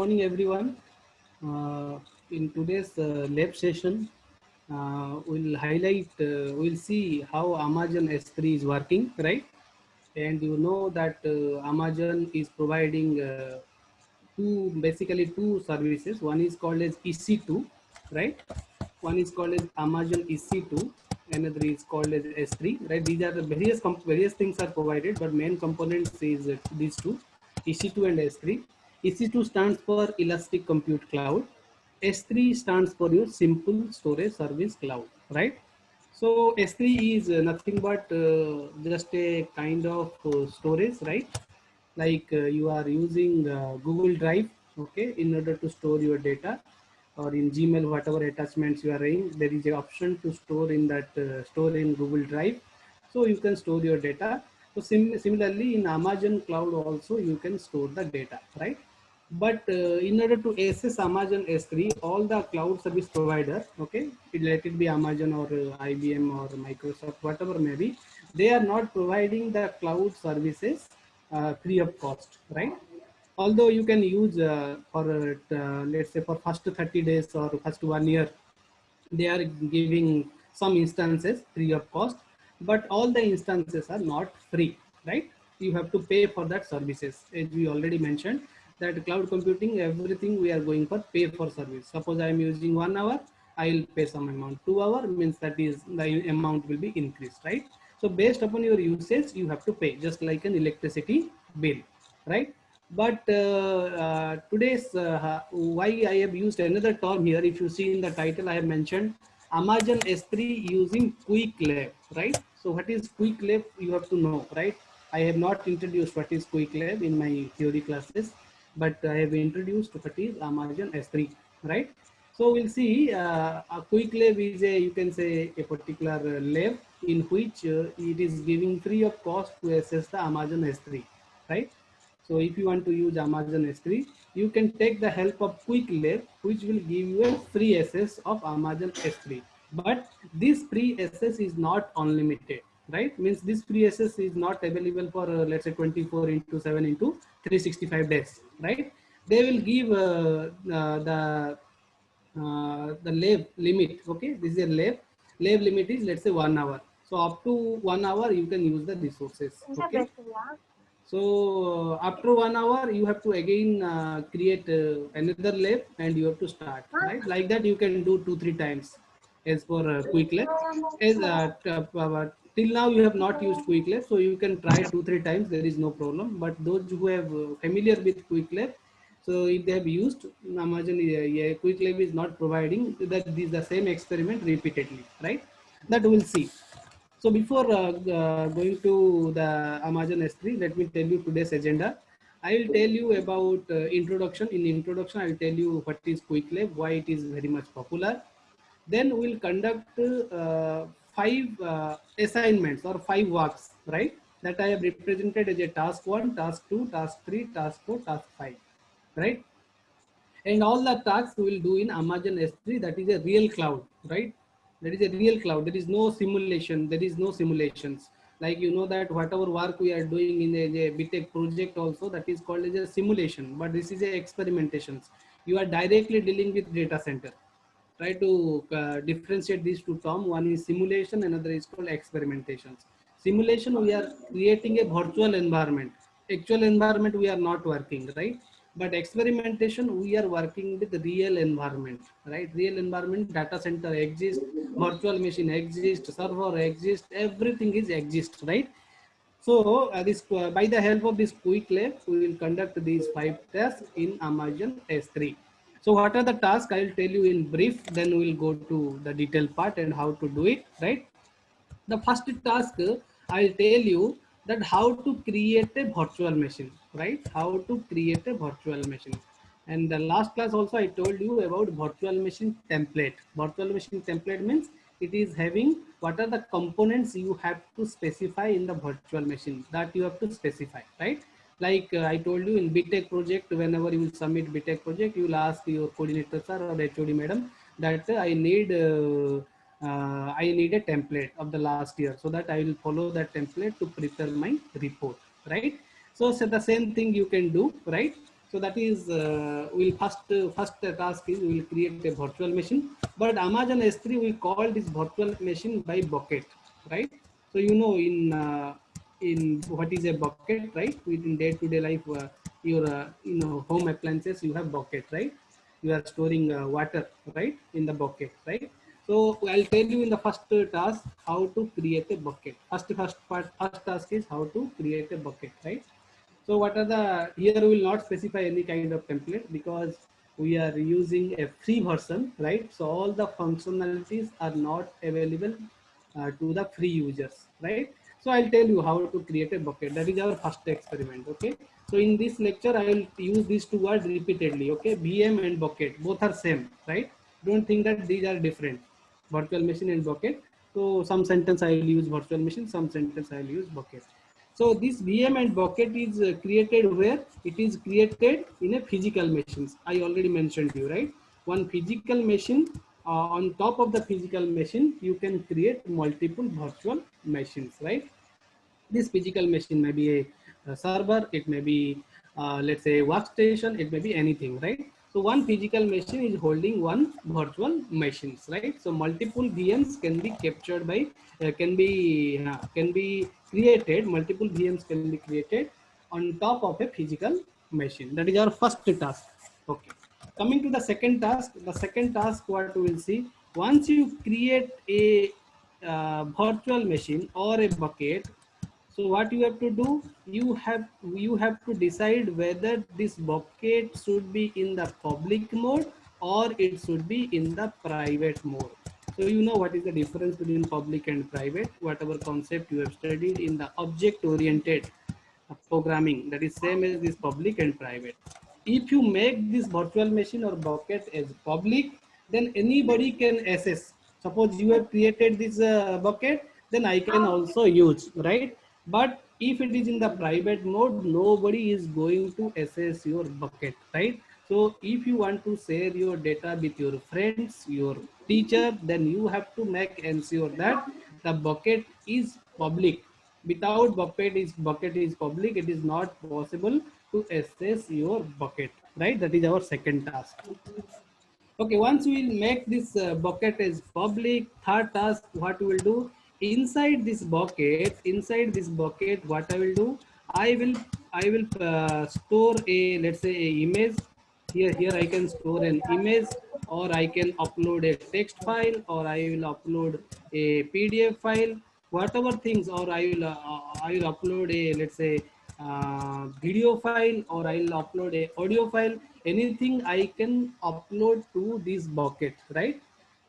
Morning, everyone. In today's lab session, we'll see how Amazon S3 is working, right? And you know that Amazon is providing basically two services. One is called as EC2, right? One is called as Amazon EC2, another is called as S3, right? These are the various things are provided, but main components is these two, EC2 and S3. EC2 stands for Elastic Compute Cloud. S3 stands for your Simple Storage Service Cloud, right? So S3 is nothing but just a kind of storage, right? Like you are using Google Drive, okay, in order to store your data, or in Gmail, whatever attachments you are in, there is an option to store in that store in Google Drive. So you can store your data. So similarly in Amazon cloud also you can store the data, right? But in order to access Amazon S3, all the cloud service provider, okay, let it be Amazon or IBM or Microsoft, whatever may be, they are not providing the cloud services free of cost, right? Although you can use for let's say for first 30 days or first 1 year, they are giving some instances free of cost, but all the instances are not free, right? You have to pay for that services. As we already mentioned, that cloud computing, everything we are going for pay for service. Suppose I am using 1 hour, I will pay some amount. 2 hour means that is the amount will be increased, right? So based upon your usage, you have to pay just like an electricity bill, right? But today's why I have used another term here. If you see in the title, I have mentioned Amazon S3 using Quick Lab, right? So what is Quick Lab? You have to know, right? I have not introduced what is Quick Lab in my theory classes, but I have introduced what is Amazon S3, right? So we'll see a Quick Lab is a, you can say, a particular lab in which it is giving free of cost to access the Amazon S3, right? So if you want to use Amazon S3, you can take the help of Quick Lab, which will give you a free access of Amazon S3. But this free access is not unlimited, right? Means this free access is not available for let's say 24 into 7 into 365 days, right? They will give the lab limit. Okay, this is a lab limit is, let's say, 1 hour. So up to 1 hour you can use the resources. Okay, so after 1 hour, you have to again create another lab and you have to start, right? Like that, you can do 2-3 times as for Quick Lab. As till now, you have not used Quick Lab, so you can try 2-3 times. There is no problem. But those who have familiar with Quick Lab, so if they have used Amazon, Quick Lab is not providing that this the same experiment repeatedly, right? That we'll see. So before going to the Amazon S3, let me tell you today's agenda. I will tell you about introduction. In introduction, I will tell you what is Quick Lab, why it is very much popular. Then we'll conduct 5 assignments or 5 works, right? That I have represented as a task 1, task 2, task 3, task 4, task 5, right? And all the tasks we will do in Amazon S3. That is a real cloud, right? That is a real cloud. There is no simulation. There is no simulations. Like you know that whatever work we are doing in a BTech project also, that is called as a simulation. But this is a experimentations. You are directly dealing with data center. Try to differentiate these two terms. One is simulation, another is called experimentations. Simulation, we are creating a virtual environment. Actual environment we are not working, right? But experimentation, we are working with real environment, right? Real environment, data center exists, virtual machine exists, server exists, everything is exists, right? So this by the help of this Quick Lab, we will conduct these 5 tasks in Amazon S3. So what are the tasks? I will tell you in brief, then we will go to the detailed part and how to do it, right? The first task, I'll tell you that how to create a virtual machine, right? How to create a virtual machine. And the last class also I told you about virtual machine template. Virtual machine template means it is having what are the components you have to specify in the virtual machine, that you have to specify, right? Like I told you in BTech project, whenever you will submit BTech project, you will ask your coordinator sir or HOD madam that I need a template of the last year, so that I will follow that template to prepare my report, right? So the same thing you can do, right? So that is we'll first task is we will create a virtual machine. But Amazon S3 we call this virtual machine by bucket, right? So you know in what is a bucket, right? Within day-to-day life, your home appliances you have bucket, right? You are storing water, right, in the bucket, right? So I'll tell you in the first task how to create a bucket. First task is how to create a bucket, right? So what are the, here we will not specify any kind of template because we are using a free version, right? So all the functionalities are not available to the free users, right? So I'll tell you how to create a bucket. That is our first experiment, okay? So in this lecture, I will use these two words repeatedly, okay? VM and bucket, both are same, right? Don't think that these are different, virtual machine and bucket. So some sentence I will use virtual machine, some sentence I will use bucket. So this VM and bucket is created where? It is created in a physical machines. I already mentioned to you, right? One physical machine, on top of the physical machine, you can create multiple virtual machines, right? This physical machine may be a server, it may be let's say workstation, it may be anything, right? So one physical machine is holding one virtual machines, right? So multiple VMs can be captured by can be created, multiple VMs can be created on top of a physical machine. That is our first task. Okay, coming to the second task what we will see, once you create a virtual machine or a bucket. So what you have to do, you have to decide whether this bucket should be in the public mode or it should be in the private mode. So you know what is the difference between public and private, whatever concept you have studied in the object oriented programming, that is same as this public and private. If you make this virtual machine or bucket as public, then anybody can access. Suppose you have created this bucket, then I can also use, right? But if it is in the private mode, nobody is going to access your bucket, right? So if you want to share your data with your friends, your teacher, then you have to make ensure that the bucket is public. Without bucket is public, it is not possible to access your bucket, right? That is our second task. Okay, once we will make this bucket as public, third task, what we will do, inside this bucket, what I will do, I will store a, let's say, a image. Here I can store an image, or I can upload a text file, or I will upload a PDF file, whatever things, or I will upload a, let's say, video file, or I will upload a audio file. Anything I can upload to this bucket, right?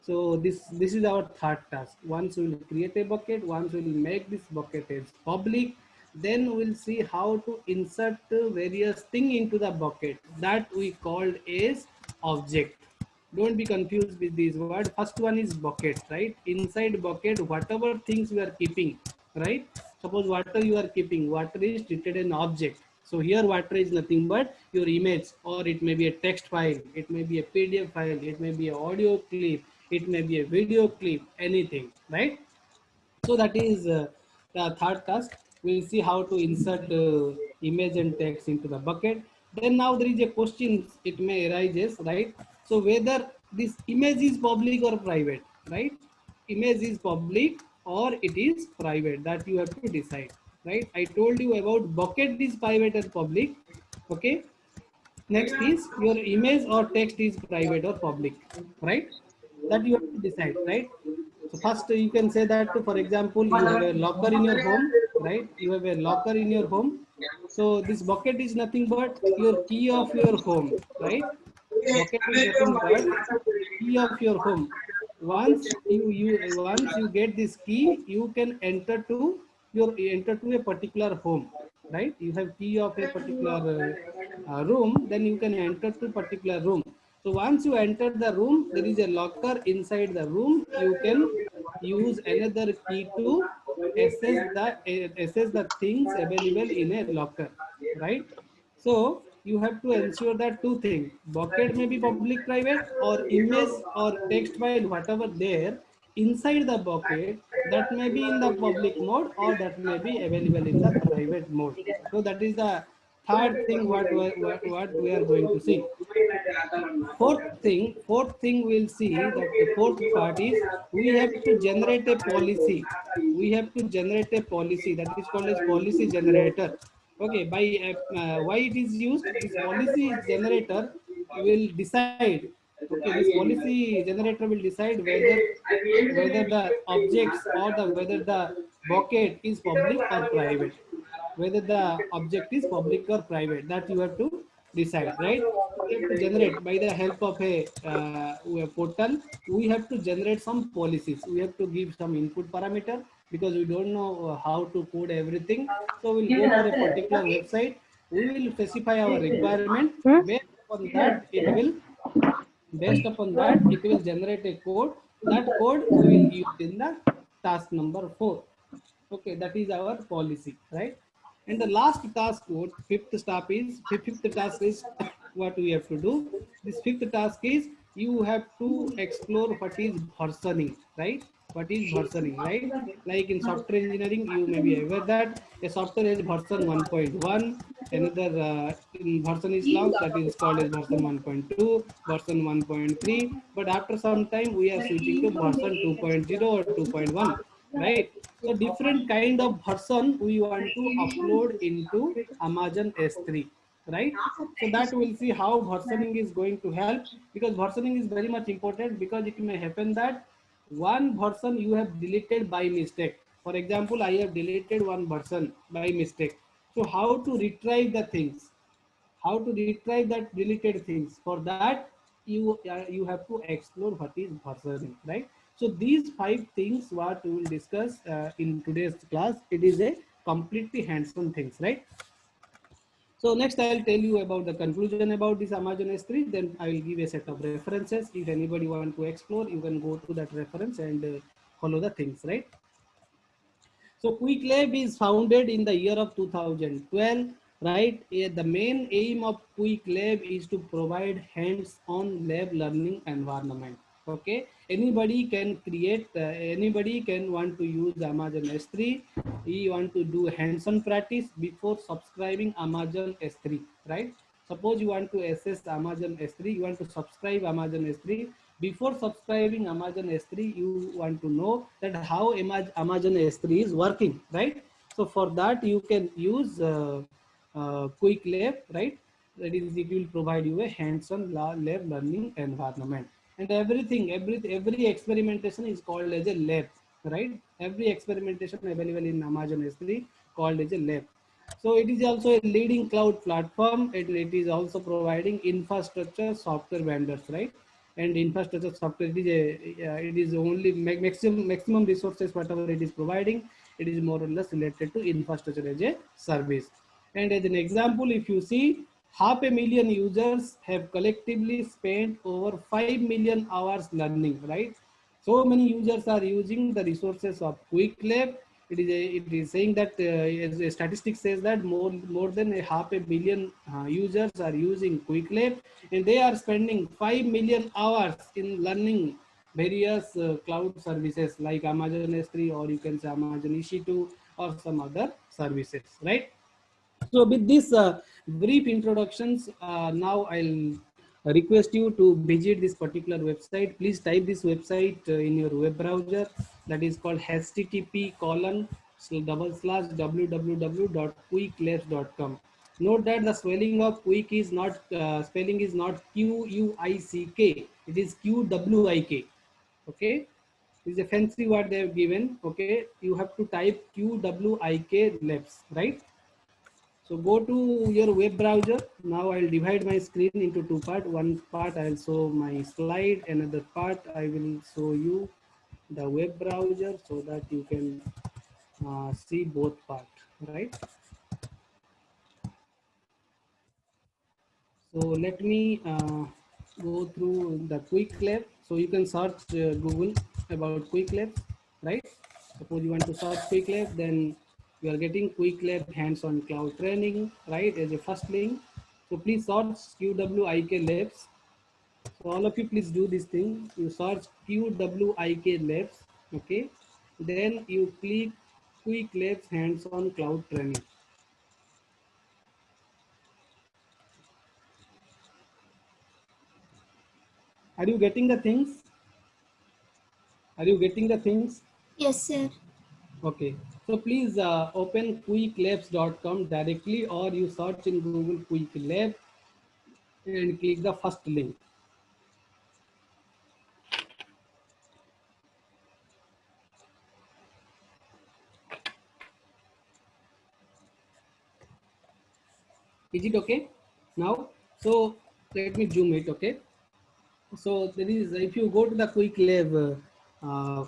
So this is our third task. Once we will create a bucket, once we will make this bucket as public, then we'll see how to insert various thing into the bucket that we called as object. Don't be confused with this word. First one is bucket, right? Inside bucket, whatever things we are keeping, right? Suppose water you are keeping, water is treated an object. So here water is nothing but your image, or it may be a text file, it may be a PDF file, it may be an audio clip, it may be a video clip, anything, right? So that is the third task. We'll see how to insert image and text into the bucket. Then now there is a question it may arises, right? So whether this image is public or private, right? Image is public or it is private, that you have to decide, right? I told you about bucket is private and public. Okay. Next is your image or text is private or public, right? That you have to decide, right? So first you can say that, for example, you have a locker in your home, right? You have a locker in your home. So this bucket is nothing but your key of your home, right? Bucket is nothing but key of your home. Once you get this key, you can enter to a particular home, right? You have key of a particular room, then you can enter to particular room. So once you enter the room, there is a locker inside the room. You can use another key to assess the things available in a locker, right? So you have to ensure that two things: bucket may be public, private, or image or text file, whatever there inside the bucket, that may be in the public mode or that may be available in the private mode. So that is the third thing what we are going to see. Fourth thing we'll see that the fourth part is we have to generate a policy. We have to generate a policy that is called as policy generator. Okay, by why it is used? This policy generator will decide. Okay, this policy generator will decide whether the objects or the whether the bucket is public or private, whether the object is public or private, that you have to decide, right? We have to generate by the help of a portal. We have to generate some policies. We have to give some input parameter because we don't know how to code everything. So we'll go for a particular website. We will specify our requirement. Based upon that it will generate a code. That code we will use in the task number 4. Okay, that is our policy, right? And the last task code, fifth task is what we have to do. This fifth task is you have to explore what is versioning, right? What is versioning, right? Like in software engineering, you may be aware that a software is version 1.1, another version is launched, that is called as version 1.2, version 1.3. But after some time, we are switching to version 2.0 or 2.1, right? So different kind of version we want to upload into Amazon S3, right? So that we'll see how versioning is going to help, because versioning is very much important, because it may happen that one version you have deleted by mistake. For example, I have deleted one version by mistake. So how to retrieve the things? How to retrieve that deleted things? For that, you have to explore what is versioning, right? So these 5 things what we will discuss in today's class. It is a completely hands-on things, right? So next I'll tell you about the conclusion about this Amazon S3. Then I will give a set of references. If anybody want to explore, you can go to that reference and follow the things, right? So Quick Lab is founded in the year of 2012, right? The main aim of Quick Lab is to provide hands-on lab learning environment. Okay, anybody can create, anybody can want to use Amazon S3. You want to do hands-on practice before subscribing Amazon S3, right? Suppose you want to access Amazon S3, you want to subscribe Amazon S3. Before subscribing Amazon S3, you want to know that how Amazon S3 is working, right? So for that, you can use Quick Lab, right? That is, it will provide you a hands-on lab learning environment. And every experimentation is called as a lab, right? Every experimentation available in Amazon S3 called as a lab. So it is also a leading cloud platform, and it is also providing infrastructure software vendors, right? And infrastructure software, it is only maximum resources whatever it is providing. It is more or less related to infrastructure as a service. And as an example, if you see, 500,000 users have collectively spent over 5 million hours learning, right? So many users are using the resources of Quick Lab. It is saying that as a statistic says that more than 500,000 users are using Quick Lab, and they are spending 5 million hours in learning various cloud services like Amazon S3, or you can say Amazon EC2, or some other services, right? So with this brief introductions, now I'll request you to visit this particular website. Please type this website in your web browser. That is called http://www.quicklabs.com. Note that the spelling of quick is not Quick. It is Qwik. Okay. This is a fancy word they have given. Okay. You have to type Qwik labs, right? So go to your web browser. Now I'll divide my screen into 2 parts. One part I'll show my slide. Another part I will show you the web browser so that you can see both parts, right? So let me go through the Quick Lab. So you can search Google about Quick Lab, right? Suppose you want to search Quick Lab, then you are getting Quick Lab hands-on cloud training, right, as a first link. So please search Qwik Labs. So all of you please do this thing. You search Qwik Labs, okay? Then you click Quick Labs hands-on cloud training. Are you getting the things? Are you getting the things? Yes, sir. Okay. So please open quicklabs.com directly, or you search in Google Quick Lab and click the first link. Is it okay now? So let me zoom it. Okay. So there is, if you go to the quick lab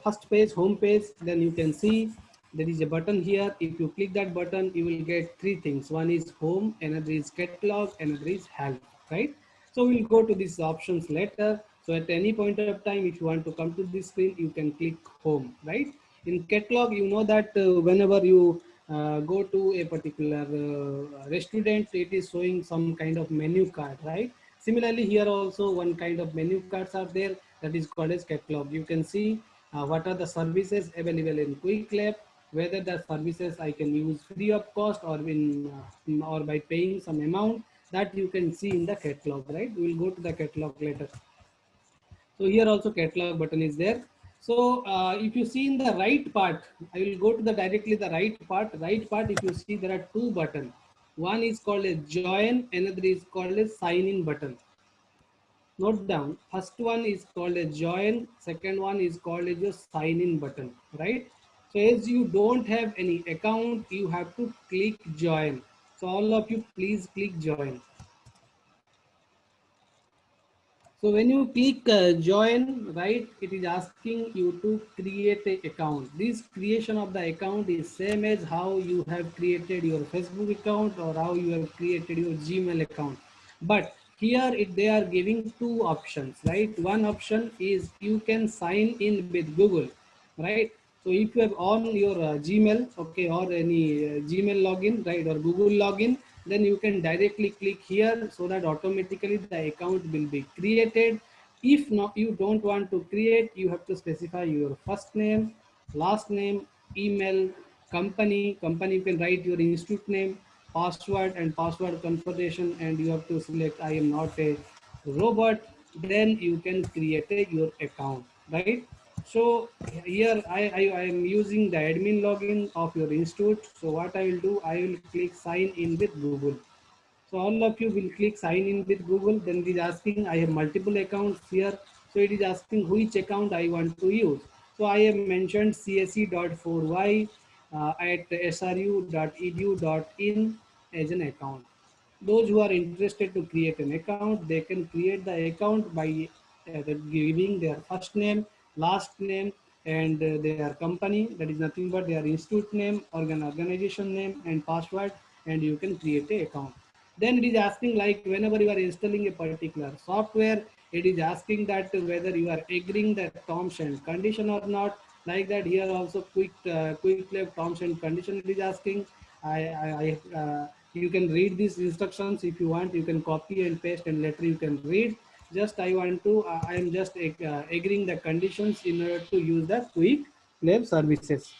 first page, home page, then you can see there is a button here. If you click that button, you will get three things. One is home, another is catalog, another is help, right? So we'll go to these options later. So at any point of time, if you want to come to this screen, you can click home, right? In catalog, you know that whenever you go to a particular restaurant, it is showing some kind of menu card, right? Similarly, here also one kind of menu cards are there, that is called as catalog. You can see what are the services available in Quick Lab, whether the services I can use free of cost or or by paying some amount, that you can see in the catalog, right? We will go to the catalog later. So here also catalog button is there. So if you see in the right part, I will go to the directly the right part. Right part, if you see there are two buttons. One is called as join, another is called as sign in button. Note down, first one is called a join, second one is called as your sign in button, right? So as you don't have any account, you have to click join. So all of you please click join. So when you click join, right, it is asking you to create a account. This creation of the account is same as how you have created your Facebook account or how you have created your Gmail account. But here they are giving two options, right? One option is you can sign in with Google, right? So if you have on your Gmail, okay, or any Gmail login, right, or Google login, then you can directly click here so that automatically the account will be created. If not, you don't want to create, you have to specify your first name, last name, email, company you can write your institute name, password and password confirmation, and you have to select I am not a robot. Then you can create your account, right? So here I am using the admin login of your institute. So what I will do, I will click sign in with Google. So all of you will click sign in with Google. Then it is asking, I have multiple accounts here. So it is asking which account I want to use. So I have mentioned csc.4y at sru.edu.in as an account. Those who are interested to create an account, they can create the account by giving their first name, last name, and their company. That is nothing but their institute name, organization name, and password, and you can create a account. Then it is asking, like whenever you are installing a particular software, it is asking that whether you are agreeing that terms and condition or not. Like that, here also quick lab terms and condition it is asking. You can read these instructions if you want. You can copy and paste, and later you can read. Just I want to. I am just agreeing the conditions in order to use the quick lab services.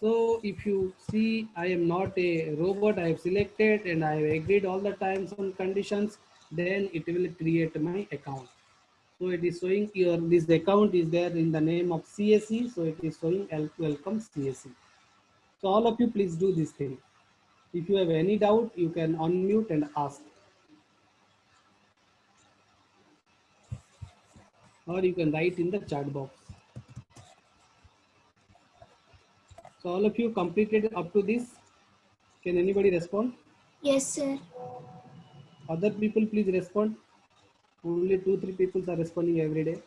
So if you see, I am not a robot, I have selected and I have agreed all the times and conditions, then it will create my account. So it is showing your, this account is there in the name of CSE. So it is showing welcome CSE. So all of you please do this thing. If you have any doubt, you can unmute and ask. Or you can write in the chat box. So all of you completed up to this. Can anybody respond? Yes, sir. Other people please respond. Only 2-3 people are responding every day.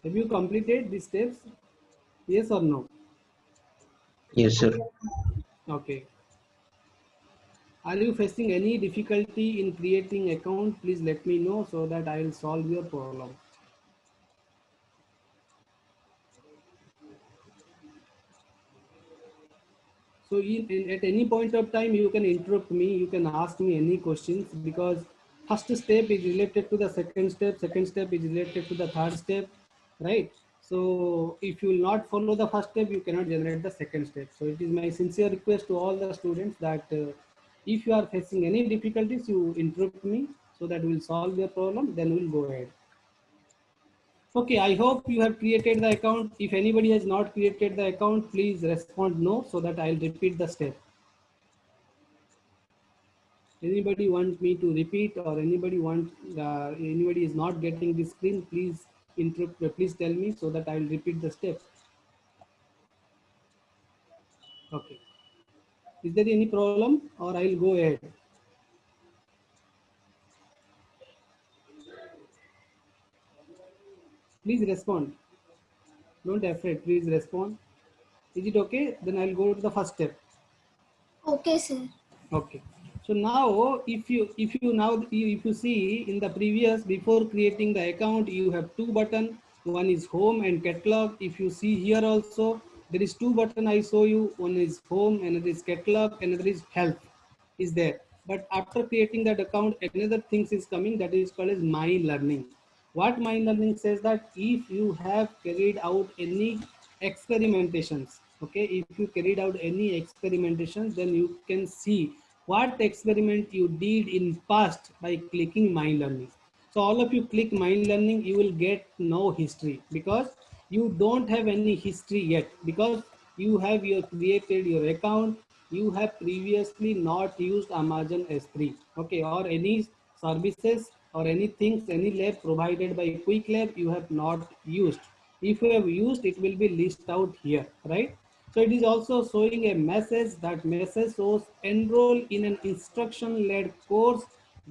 Have you completed these steps? Yes or no? Yes, sir. Okay. Are you facing any difficulty in creating account? Please let me know so that I will solve your problem. So at any point of time, you can interrupt me. You can ask me any questions, because first step is related to the second step is related to the third step, right? So if you will not follow the first step, you cannot generate the second step. So it is my sincere request to all the students that if you are facing any difficulties, you interrupt me so that we'll solve your problem, then we'll go ahead. Okay, I hope you have created the account. If anybody has not created the account, please respond no, so that I'll repeat the step. Anybody want me to repeat, or anybody is not getting the screen, please interrupt, please tell me so that I will repeat the step. Okay. Is there any problem, or I will go ahead? Please respond. Don't afraid. Please respond. Is it okay? Then I'll go to the first step. Okay, sir. Okay. So now, if you see in the previous, before creating the account, you have two buttons. One is home and catalog. If you see here also, there is two buttons I show you. One is home, another is catalog, another is health is there. But after creating that account, another things is coming, that is called as my learning. What my learning says, that if you have carried out any experimentations, okay, if you carried out any experimentations, then you can see what experiment you did in past by clicking my learning. So all of you click my learning, you will get no history, because you don't have any history yet, because you have created your account, you have previously not used Amazon S3, okay, or any services or any things, any lab provided by Quick Lab you have not used. If you have used, it will be listed out here, right? So it is also showing a message. That message shows enroll in an instruction-led course,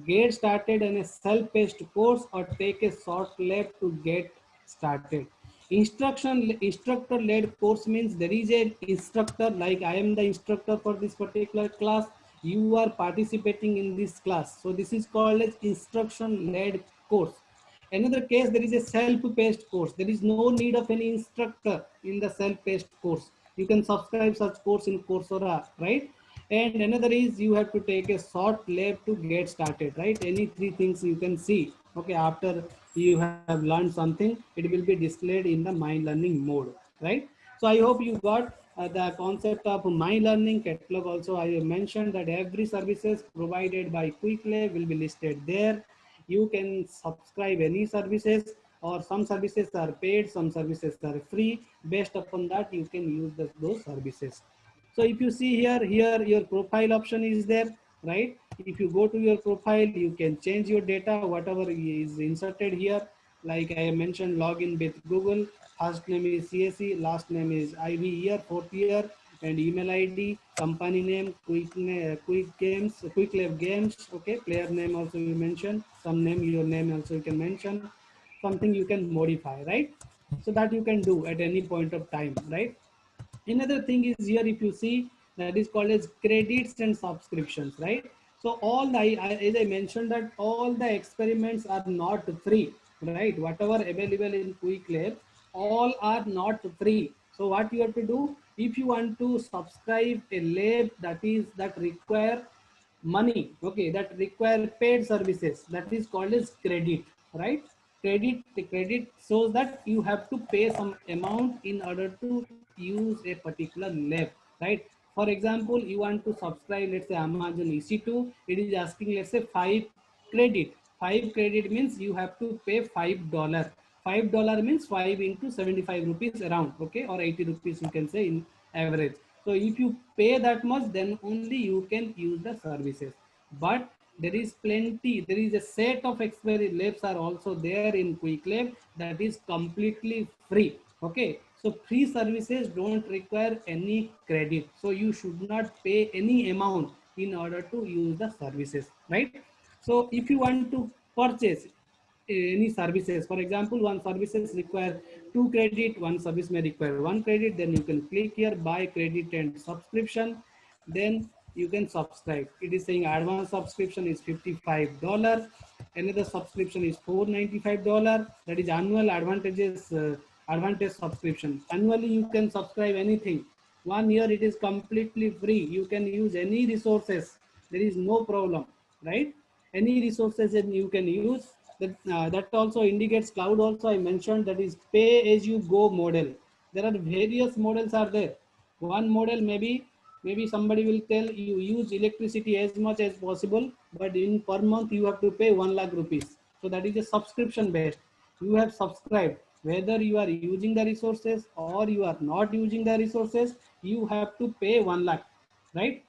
get started in a self-paced course, or take a short lab to get started. Instructor-led course means there is an instructor, like I am the instructor for this particular class. You are participating in this class. So this is called as instruction-led course. Another case, there is a self-paced course. There is no need of any instructor in the self-paced course. You can subscribe such course in Coursera, right? And another is you have to take a short lab to get started, right? Any three things you can see. Okay, after you have learned something, it will be displayed in the my learning mode, right? So I hope you got the concept of my learning catalog. Also, I have mentioned that every services provided by QuickLab will be listed there. You can subscribe any services, or some services are paid, some services are free. Based upon that, you can use those services. So if you see here your profile option is there, right? If you go to your profile, you can change your data, whatever is inserted here. Like I mentioned, login with Google, first name is CSE, last name is IV year, fourth year, and email ID, company name, Quick Lab Games, okay, player name also you mention, some name, your name also you can mention, something you can modify, right? So that you can do at any point of time, right? Another thing is here, if you see, that is called as credits and subscriptions, right? So all as I mentioned, that all the experiments are not free, right? Whatever available in Quick Lab, all are not free. So what you have to do, if you want to subscribe a lab that require money, okay, that require paid services, that is called as credit, right? The credit shows that you have to pay some amount in order to use a particular lab, right? For example, you want to subscribe, let's say Amazon EC2, it is asking, let's say 5 credit. 5 credit means you have to pay $5. $5 means 5 into 75 rupees around, okay, or 80 rupees you can say in average. So if you pay that much, then only you can use the services. But there is plenty, there is a set of experiment labs are also there in Quick Lab that is completely free, okay. So free services don't require any credit, so you should not pay any amount in order to use the services, right? So if you want to purchase any services, for example, one services require 2 credit, one service may require 1 credit, then you can click here buy credit and subscription, then you can subscribe. It is saying advanced subscription is $55, another subscription is $495, that is annual advantage subscription. Annually you can subscribe anything. 1 year it is completely free, you can use any resources, there is no problem, right? Any resources that you can use. That also indicates cloud. Also I mentioned, that is pay as you go model. There are various models are there. One model maybe maybe somebody will tell you use electricity as much as possible, but in per month you have to pay 1 lakh rupees. So that is a subscription based. You have subscribed, whether you are using the resources or you are not using the resources, you have to pay 1 lakh, right?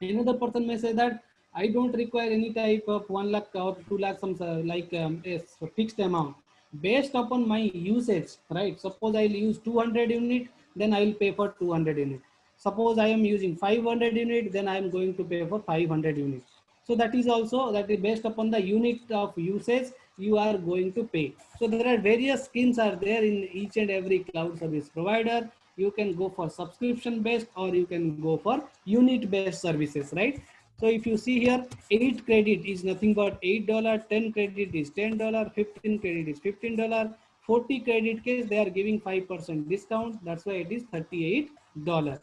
Another person may say that I don't require any type of 1 lakh or 2 lakh, some a fixed amount based upon my usage, right? Suppose I'll use 200 unit, then I will pay for 200 unit. Suppose I am using 500 unit, then I am going to pay for 500 units. So that is also, that is based upon the unit of usage you are going to pay. So there are various schemes are there in each and every cloud service provider. You can go for subscription based or you can go for unit based services, right? So if you see here, 8 credit is nothing but $8, 10 credit is $10, 15 credit is $15, 40 credit case they are giving 5% discount, that's why it is $38.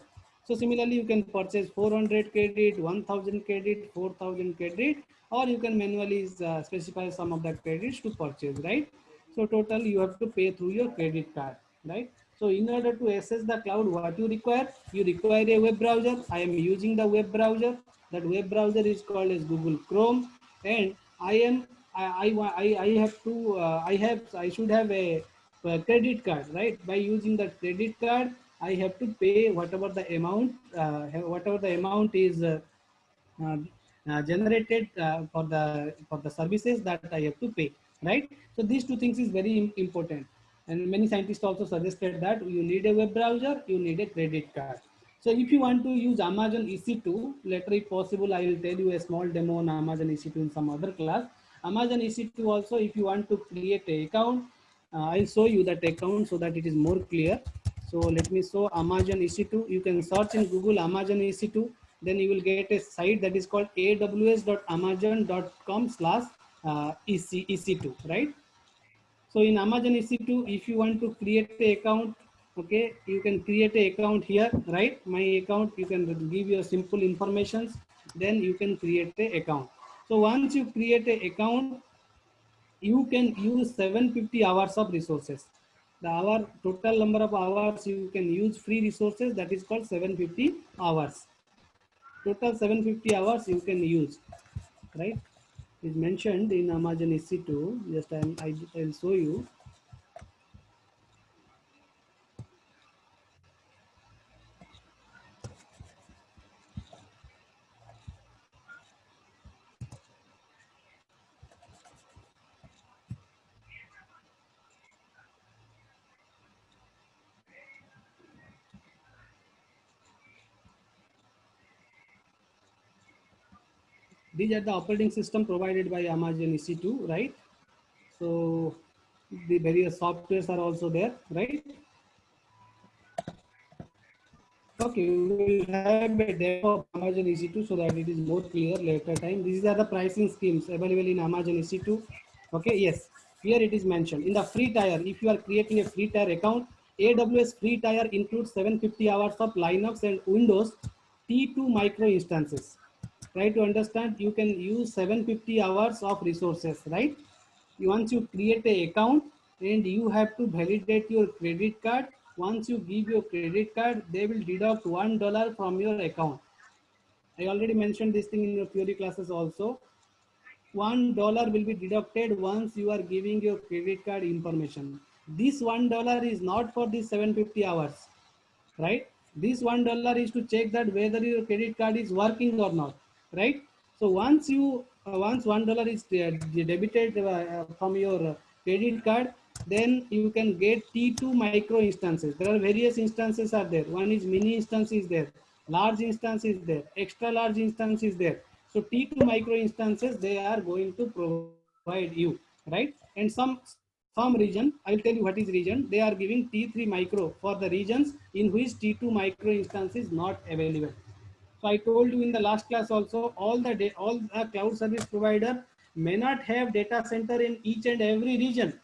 So similarly, you can purchase 400 credit, 1000 credit, 4000 credit, or you can manually specify some of that credits to purchase, right? So total you have to pay through your credit card, right? So in order to access the cloud, what you require a web browser. I am using the web browser. That web browser is called as Google Chrome, and I have to I should have a credit card, right? By using the credit card, I have to pay whatever the amount is uh, generated for the services that I have to pay, right? So these two things is very important, and many scientists also suggested that you need a web browser, you need a credit card. So if you want to use Amazon EC2, later if possible, I will tell you a small demo on Amazon EC2 in some other class. Amazon EC2 also, if you want to create an account, I'll show you that account so that it is more clear. So let me show Amazon EC2. You can search in Google Amazon EC2. Then you will get a site that is called aws.amazon.com/EC2, right? So in Amazon EC2, if you want to create an account, okay, you can create an account here, right? My account, you can give your simple informations, then you can create an account. So once you create an account, you can use 750 hours of resources. The hour total number of hours you can use free resources, that is called 750 hours. Total 750 hours you can use, right? Is mentioned in Amazon EC2. Just I'll show you. These are the operating system provided by Amazon EC2, right? So the various softwares are also there, right? Okay, we will have a demo of Amazon EC2 so that it is more clear later time. These are the pricing schemes available in Amazon EC2. Okay, yes, here it is mentioned. In the free tier, if you are creating a free tier account, AWS free tier includes 750 hours of Linux and Windows T2 micro instances. Try to understand, you can use 750 hours of resources, right? Once you create a account and you have to validate your credit card, once you give your credit card, they will deduct $1 from your account. I already mentioned this thing in your theory classes also. $1 will be deducted once you are giving your credit card information. This $1 is not for these 750 hours, right? This $1 is to check that whether your credit card is working or not, right? So once $1 is debited from your credit card, then you can get T2 micro instances. There are various instances are there. One is mini instance is there, large instance is there, extra large instance is there. So T2 micro instances they are going to provide you, right? And some region, I'll tell you what is region. They are giving T3 micro for the regions in which T2 micro instance is not available. So I told you in the last class also, all the cloud service provider may not have data center in each and every region.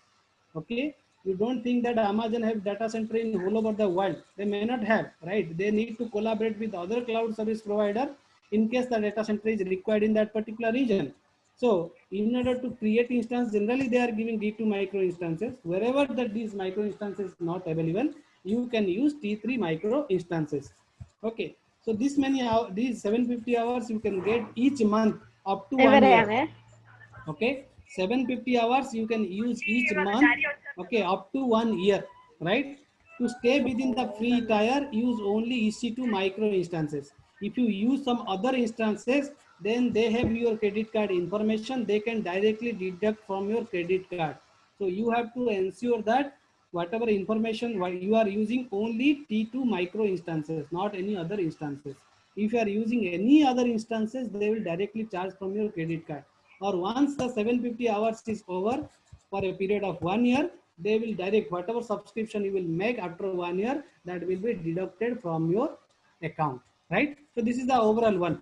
Okay, you don't think that Amazon have data center in all over the world. They may not have, right? They need to collaborate with other cloud service provider in case the data center is required in that particular region. So in order to create instance, generally they are giving D2 micro instances. Wherever that these micro instances not available, you can use T3 micro instances. Okay. So this many hours, these 750 hours you can get each month up to 1 year. Okay, 750 hours you can use each month. Okay, up to 1 year, right? To stay within the free tier, use only EC2 micro instances. If you use some other instances, then they have your credit card information. They can directly deduct from your credit card. So you have to ensure that whatever information you are using only T2 micro instances, not any other instances. If you are using any other instances, they will directly charge from your credit card. Or once the 750 hours is over for a period of 1 year, they will direct whatever subscription you will make after 1 year, that will be deducted from your account, right? So this is the overall one.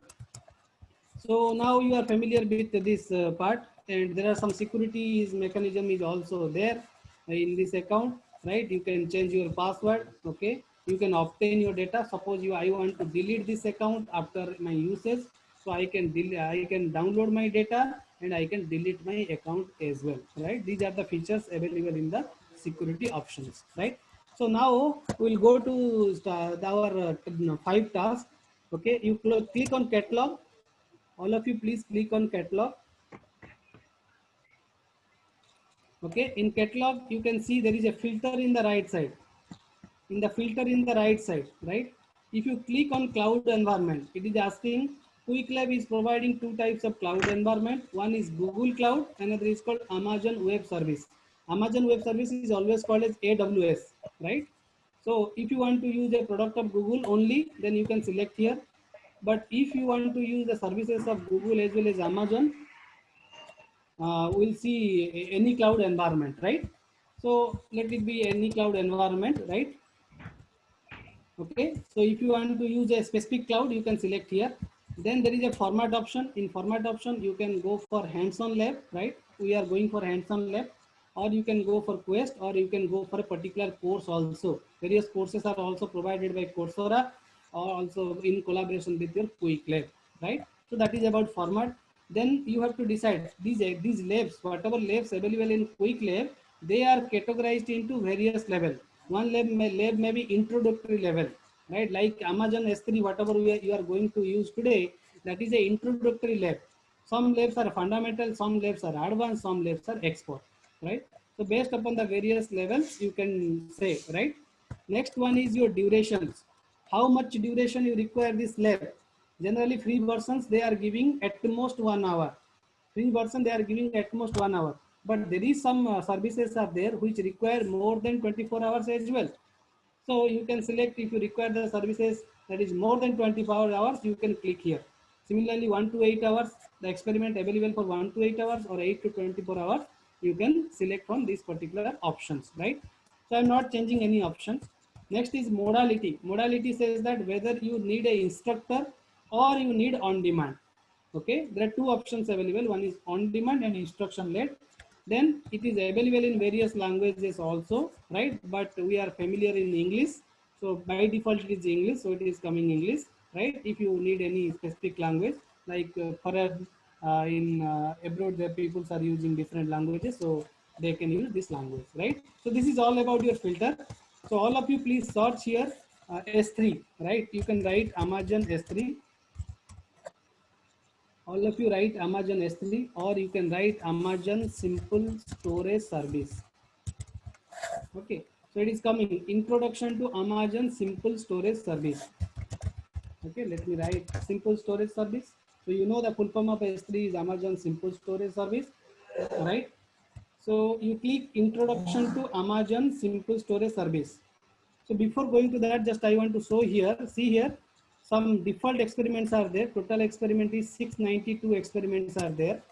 So now you are familiar with this part, and there are some security mechanism is also there in this account, right? You can change your password. Okay, you can obtain your data. Suppose I want to delete this account after my usage, so I can download my data and I can delete my account as well, right? These are the features available in the security options, right? So now we'll go to our 5 tasks. Okay, you click on catalog. All of you please click on catalog. Okay, in catalog you can see there is a filter in the right side. In the filter in the right side, right? If you click on cloud environment, it is asking QuickLab is providing 2 types of cloud environment. One is Google Cloud, another is called Amazon Web Service. Amazon Web Service is always called as AWS, right? So if you want to use a product of Google only, then you can select here. But if you want to use the services of Google as well as Amazon, we'll see any cloud environment, right? So let it be any cloud environment, right? Okay, so if you want to use a specific cloud, you can select here. Then there is a format option. In format option, you can go for hands-on lab, right? We are going for hands-on lab, or you can go for Quest, or you can go for a particular course also. Various courses are also provided by Coursera, or also in collaboration with your QuickLab, right? So that is about format. Then you have to decide these labs, whatever labs available in QuickLab, they are categorized into various levels. One lab may be introductory level, right? Like Amazon S3, whatever you are going to use today, that is a introductory lab. Some labs are fundamental, some labs are advanced, some labs are expert, right? So based upon the various levels, you can say, right? Next one is your durations. How much duration you require this lab? Generally, free versions, they are giving at most 1 hour. Free version, they are giving at most 1 hour. But there is some services are there which require more than 24 hours as well. So you can select if you require the services that is more than 24 hours, you can click here. Similarly, 1 to 8 hours, the experiment available for 1 to 8 hours or 8 to 24 hours, you can select from these particular options, right? So I'm not changing any options. Next is modality. Modality says that whether you need an instructor or you need on demand. Okay, there are 2 options available. One is on demand and instruction led. Then it is available in various languages also, right? But we are familiar in English. So by default it is English. So it is coming English, right? If you need any specific language, like abroad, the people are using different languages. So they can use this language, right? So this is all about your filter. So all of you please search here S3, right? You can write Amazon S3. All of you write Amazon S3, or you can write Amazon Simple Storage Service. Okay, so it is coming introduction to Amazon Simple Storage Service. Okay, let me write Simple Storage Service. So you know the full form of S3 is Amazon Simple Storage Service, right? So you click introduction to Amazon Simple Storage Service. So before going to that, just I want to show here, see here, some default experiments are there. Total experiment is 692 experiments are there.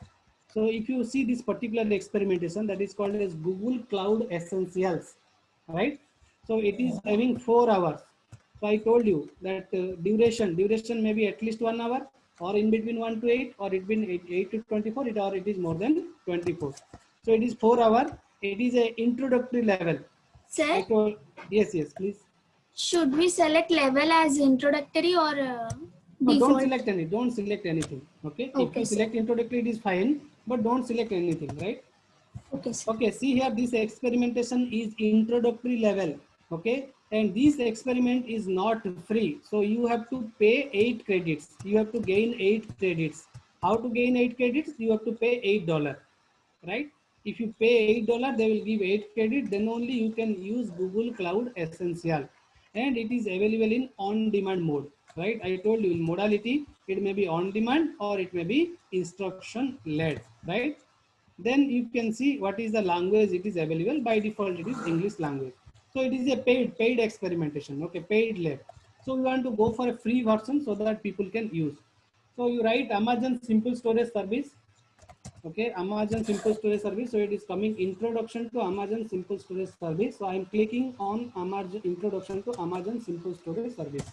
So if you see this particular experimentation, that is called as Google Cloud Essentials, right? So it is having 4 hours. So I told you that duration may be at least 1 hour, or in between 1 to 8, or it been 8 to 24, or it is more than 24. So it is 4 hour. It is a introductory level. Sir, I told, yes, please. should we select level as introductory or No, default? don't select any. Don't select anything. Okay. If Okay, you select introductory, it is fine, but don't select anything, right? Okay, sir. Okay. See here, this experimentation is introductory level. Okay. And this experiment is not free. So you have to pay 8 credits. You have to gain 8 credits. How to gain 8 credits? You have to pay $8, right? If you pay $8, they will give 8 credit. Then only you can use Google Cloud Essential. And it is available in on-demand mode, right? I told you in modality, it may be on-demand or it may be instruction-led, right? Then you can see what is the language it is available. By default, it is English language. So it is a paid experimentation, okay, paid lab. So we want to go for a free version so that people can use. So you write Amazon Simple Storage Service, okay, Amazon Simple Storage Service. So it is coming introduction to Amazon Simple Storage Service. So I am clicking on Amazon introduction to Amazon Simple Storage Service.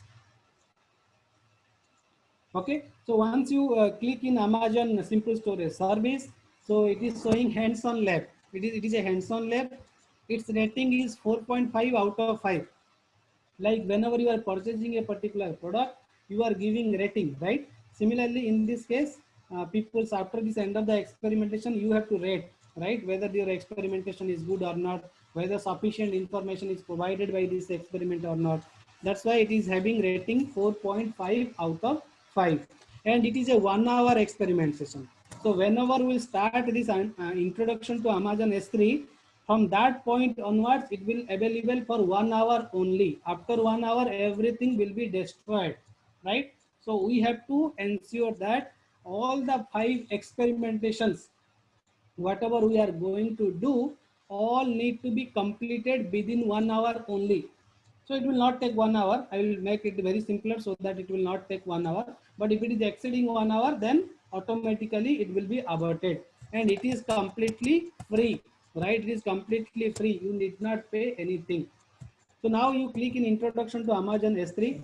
Okay, so once you click in Amazon Simple Storage Service, so it is showing hands-on lab. It is a hands-on lab. Its rating is 4.5 out of 5. Like whenever you are purchasing a particular product, you are giving rating, right? Similarly, in this case, people's after this end of the experimentation, you have to rate, right? Whether your experimentation is good or not, whether sufficient information is provided by this experiment or not. That's why it is having rating 4.5 out of 5. And it is a 1 hour experiment session. So whenever we start this introduction to Amazon S3, from that point onwards, it will available for 1 hour only. After 1 hour, everything will be destroyed, right? So we have to ensure that all the 5 experimentations, whatever we are going to do, all need to be completed within 1 hour only. So it will not take 1 hour. I will make it very simpler so that it will not take 1 hour. But if it is exceeding 1 hour, then automatically it will be aborted. And it is completely free, right? It is completely free. You need not pay anything. So now you click in introduction to Amazon S3.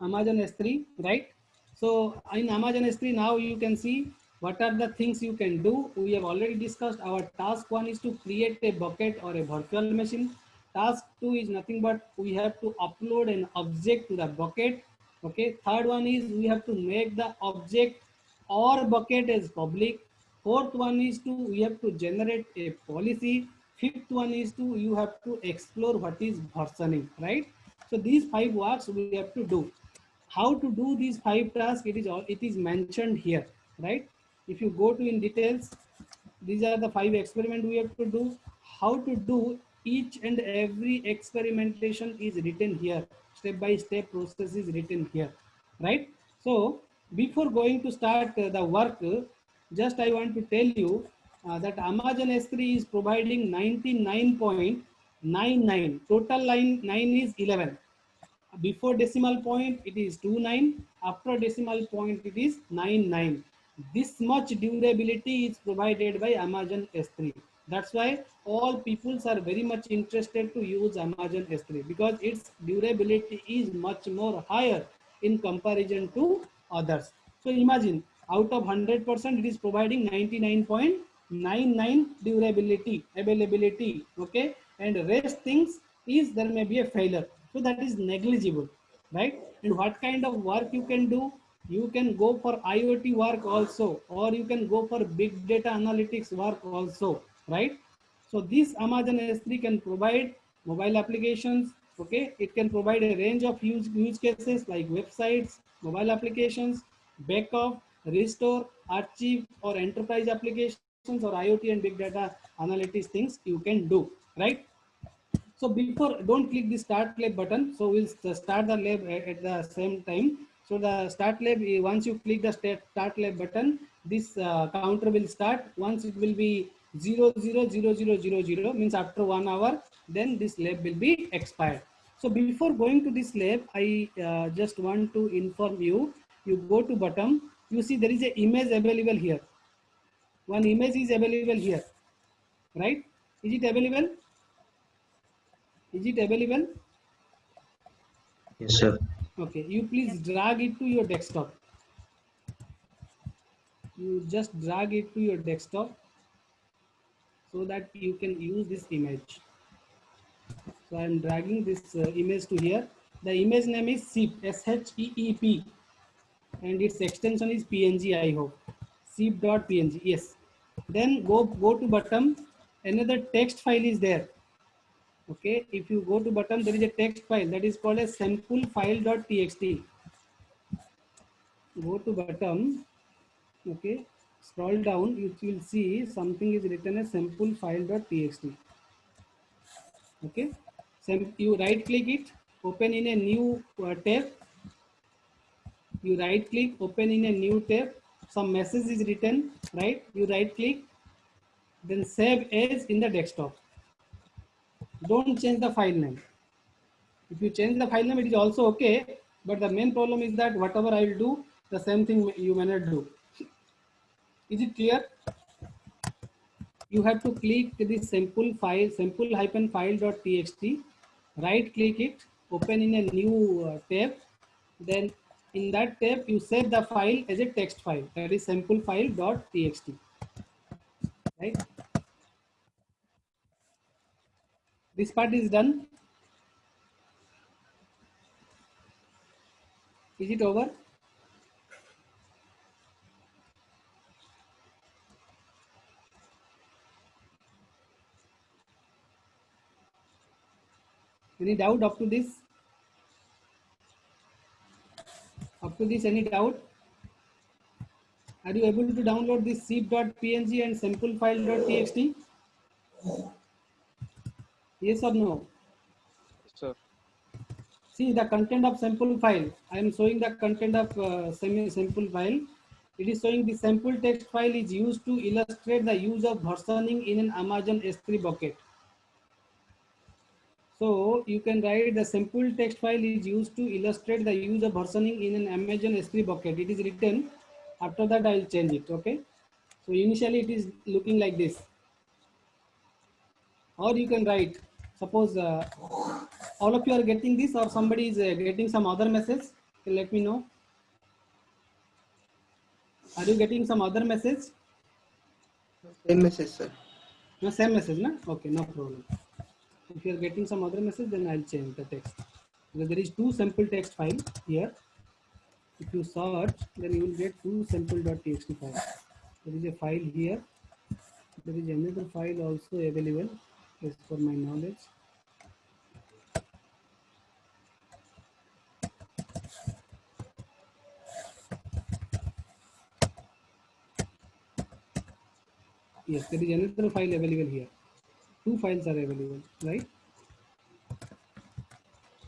Amazon S3, right? So in Amazon S3, now you can see what are the things you can do. We have already discussed. Our task 1 is to create a bucket or a virtual machine. Task 2 is nothing but we have to upload an object to the bucket. Okay. Third one is we have to make the object or bucket as public. Fourth one is to we have to generate a policy. Fifth one is to you have to explore what is versioning, right? So these 5 works we have to do. How to do these 5 tasks, it is mentioned here, right? If you go to in details, these are the 5 experiment we have to do. How to do each and every experimentation is written here. Step by step process is written here, right? So before going to start the work, just I want to tell you that Amazon S3 is providing 99.99. Total line 9 is 11. Before decimal point it is 29, after decimal point it is 99. This much durability is provided by Amazon S3. That's why all peoples are very much interested to use Amazon S3 because its durability is much more higher in comparison to others. So imagine out of 100% it is providing 99.99 durability, availability, okay, and rest things is there may be a failure. So that is negligible, right? And what kind of work you can do? You can go for IoT work also, or you can go for big data analytics work also, right? So this Amazon S3 can provide mobile applications, okay? It can provide a range of use cases like websites, mobile applications, backup, restore, archive, or enterprise applications or IoT and big data analytics things you can do, right? So before, don't click the start lab button. So we'll start the lab at the same time. So the start lab, once you click the start lab button, this counter will start. Once it will be 0, 0, 0, 0, 0, 0 means after 1 hour, then this lab will be expired. So before going to this lab, I just want to inform you, you go to bottom, you see there is an image available here. One image is available here, right? Is it available? Is it available? Yes, sir. Okay, you please drag it to your desktop. You just drag it to your desktop so that you can use this image. So I am dragging this image to here. The image name is SHEEP, SHEEP, and its extension is PNG, I hope. SHEEP.png, yes. Then go to bottom. Another text file is there. Okay, if you go to bottom, there is a text file that is called as sample file.txt. Go to bottom. Okay, scroll down, you will see something is written as sample file.txt. Okay, you right click it, open in a new tab. You right click, open in a new tab. Some message is written, right? You right click, then save as in the desktop. Don't change the file name. If you change the file name, it is also okay. But the main problem is that whatever I will do, the same thing you may not do. Is it clear? You have to click this sample file, sample-file.txt, right click it, open in a new tab. Then in that tab, you save the file as a text file, that is sample file.txt, right? This part is done. Is it over? Any doubt up to this? Up to this, any doubt? Are you able to download this zip.png and sample file.txt? Yes or no? Sir. See the content of sample file. I am showing the content of sample file. It is showing the sample text file is used to illustrate the use of versioning in an Amazon S3 bucket. So you can write the sample text file is used to illustrate the use of versioning in an Amazon S3 bucket. It is written. After that, I will change it. Okay. So initially it is looking like this. Or you can write. Suppose all of you are getting this, or somebody is getting some other message. Let me know. Are you getting some other message? Same message, sir. No, same message, na? Okay, no problem. If you are getting some other message, then I'll change the text. Because there is two sample text file here. If you search, then you will get two sample.txt files. There is a file here. There is another file also available, as for my knowledge. Yes, there is another file available here. Two files are available, right?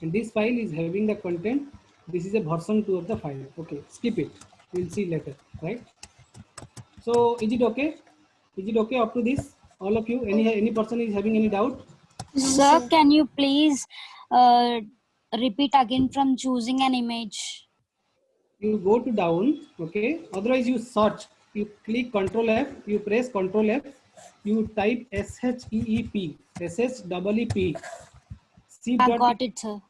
And this file is having the content. This is a version 2 of the file. Okay, skip it. We'll see later, right? So is it okay? Is it okay up to this? All of you? Any person is having any doubt? Sir, can you please repeat again from choosing an image? You go to down, okay? Otherwise you search. You click Control F. You press Control F. You type SHEEP. SHEEP. I got it, sir.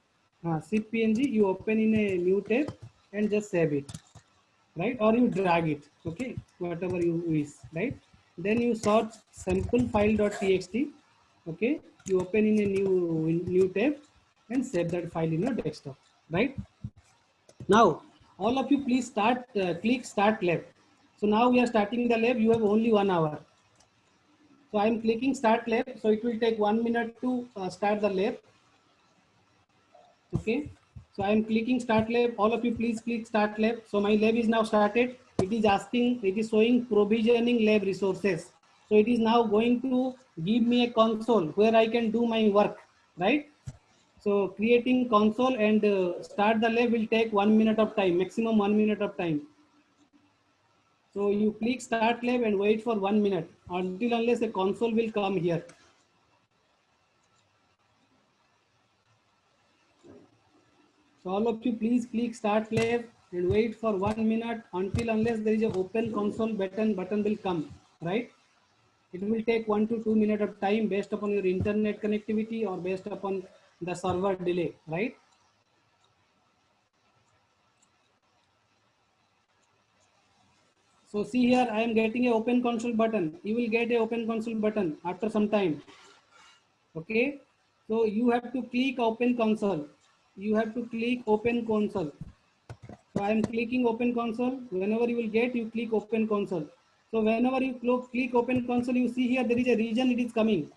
Zip PNG. You open in a new tab and just save it, right? Or you drag it, okay? Whatever you wish, right? Then you search sample file.txt, okay? You open in a new tab and save that file in your desktop, right? Now, all of you please click start lab. So now we are starting the lab. You have only 1 hour. So I am clicking start lab. So it will take 1 minute to start the lab. Okay. So I am clicking start lab. All of you please click start lab. So my lab is now started. It is asking, it is showing provisioning lab resources. So it is now going to give me a console where I can do my work, right? So creating console and start the lab will take 1 minute of time, maximum 1 minute of time. So you click start lab and wait for 1 minute until unless a console will come here. So all of you please click start lab and wait for 1 minute until unless there is a open console button will come, right? It will take 1 to 2 minutes of time based upon your internet connectivity or based upon the server delay, right? So see here, I am getting a open console button. You will get a open console button after some time. Okay. So you have to click open console. You have to click open console. So I am clicking open console. Whenever you will get, you click open console. So whenever you click open console, you see here there is a region it is coming.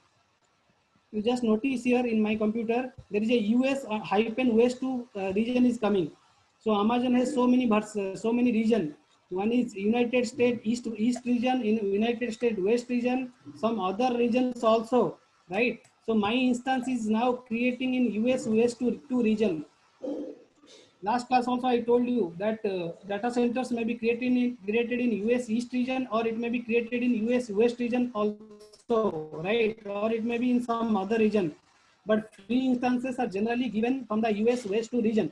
you just notice here in my computer, there is a US hyphen west to region is coming. So Amazon has so many so many region. One is United States East region, in United States West region, some other regions also, right? So my instance is now creating in US West to region. Last class also I told you that data centers may be created in US East region, or it may be created in US West region also, right? Or it may be in some other region. But free instances are generally given from the US West to region.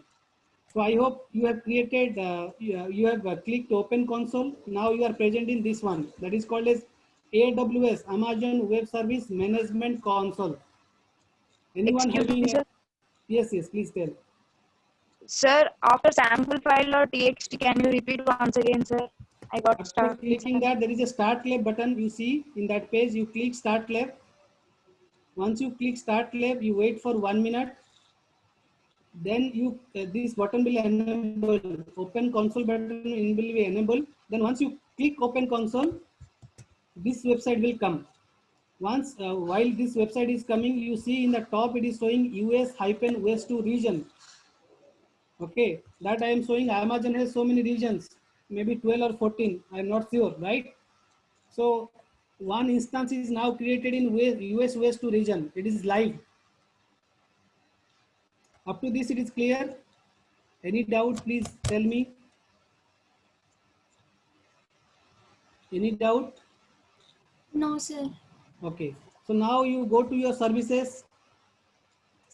So I hope you have created, you have clicked open console. Now you are present in this one that is called as AWS, Amazon Web Service Management Console. Anyone Excuse me, having sir. yes, please tell. Sir, after sample file or txt, can you repeat once again, sir? I got After stuck. clicking that, there is a start lab button you see in that page. You click start lab. Once you click start lab, you wait for 1 minute. Then you this button will enable, open console button will be enabled. Then once you click open console, this website will come. Once while this website is coming, you see in the top it is showing US-West to region. Okay, that I am showing. Amazon has so many regions, maybe 12 or 14. I am not sure, right? So one instance is now created in US West to region. It is live. Up to this, it is clear. Any doubt, please tell me. Any doubt? No, sir. Okay. So now you go to your services.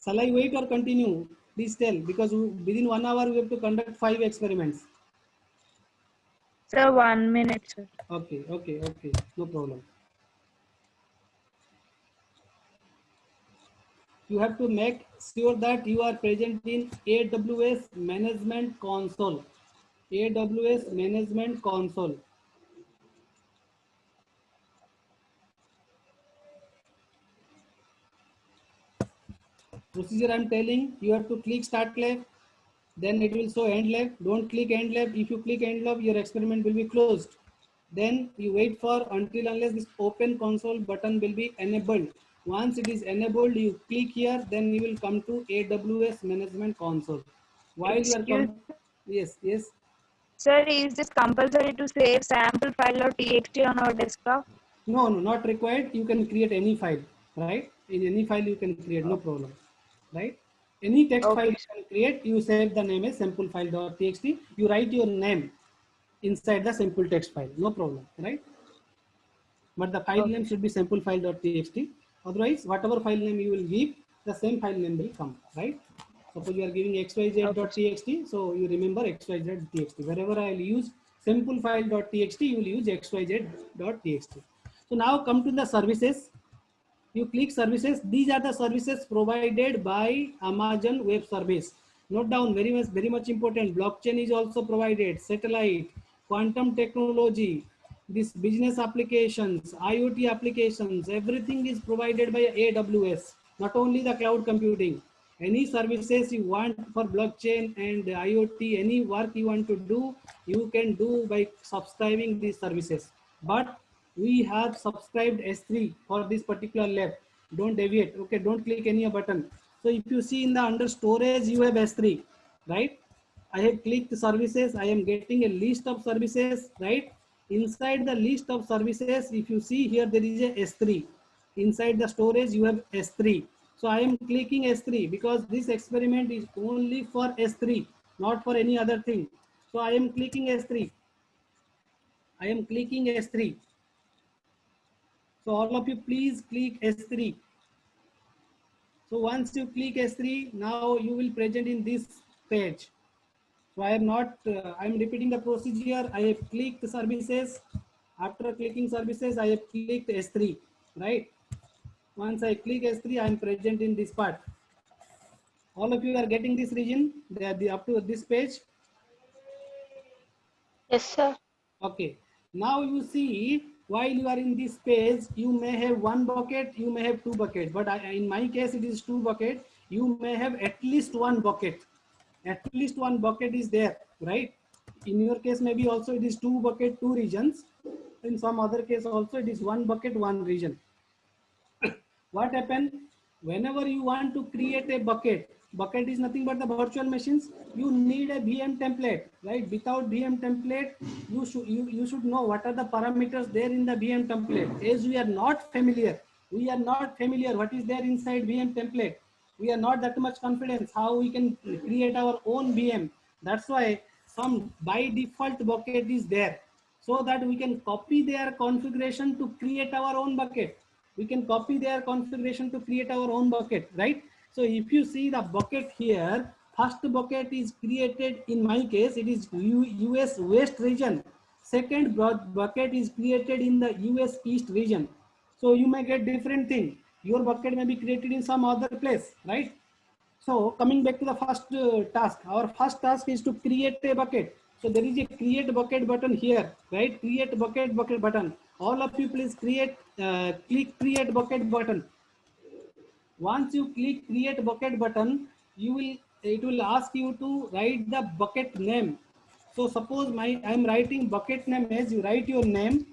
Shall I wait or continue? Please tell, because within 1 hour we have to conduct 5 experiments. Sir, 1 minute, sir. Okay. No problem. You have to make sure that you are present in AWS Management Console. AWS Management Console. Procedure I'm telling, you have to click start lab, then it will show end lab. Don't click end lab. If you click end lab, your experiment will be closed. Then you wait for until unless this open console button will be enabled. Once it is enabled, you click here, then you will come to AWS Management Console. While you are yes. Sir, is this compulsory to save sample file or txt on our desktop? No, not required. You can create any file, right? In any file you can create, no problem, right? Any text file you can create, you save the name as samplefile.txt. You write your name inside the simple text file, no problem, right? But the file name should be samplefile.txt. Otherwise, whatever file name you will give, the same file name will come, right? Suppose you are giving xyz.txt, so you remember xyz.txt. Wherever I will use samplefile.txt, you will use xyz.txt. So now come to the services. You click services. These are the services provided by Amazon Web Service. Note down, very much important. Blockchain is also provided. Satellite, quantum technology, this business applications, IoT applications, everything is provided by AWS. Not only the cloud computing. Any services you want for blockchain and IoT, any work you want to do, you can do by subscribing these services. But we have subscribed S3 for this particular lab. Don't deviate. Okay, don't click any button. So if you see in the under storage, you have S3, right? I have clicked services. I am getting a list of services, right? Inside the list of services, if you see here, there is a S3. Inside the storage, you have S3. So I am clicking S3 because this experiment is only for S3, not for any other thing. So I am clicking S3. I am clicking S3. So all of you, please click S3. So once you click S3, now you will present in this page. So I am not, I am repeating the procedure. I have clicked services. After clicking services, I have clicked S3, right? Once I click S3, I am present in this part. All of you are getting this region, up to this page. Yes, sir. Okay. Now you see, while you are in this page, you may have one bucket, you may have two buckets. But in my case, it is two buckets. You may have at least one bucket. At least one bucket is there, right? In your case, maybe also it is two bucket, two regions. In some other case also, it is one bucket, one region. What happened? whenever you want to create a bucket, bucket is nothing but the virtual machines, you need a VM template, right? Without VM template, you should know what are the parameters there in the VM template. As we are not familiar, what is there inside VM template. We are not that much confidence how we can create our own VM. That's why some by default bucket is there, so that we can copy their configuration to create our own bucket. We can copy their configuration to create our own bucket, right? So if you see the bucket here, first bucket is created, in my case it is US West region. Second bucket is created in the US East region. So you may get different thing. Your bucket may be created in some other place, right? So coming back to the first task, our first task is to create a bucket. So there is a create bucket button here, right? Create bucket button. All of you please click create bucket button. Once you click create bucket button, it will ask you to write the bucket name. So suppose I am writing bucket name as you write your name.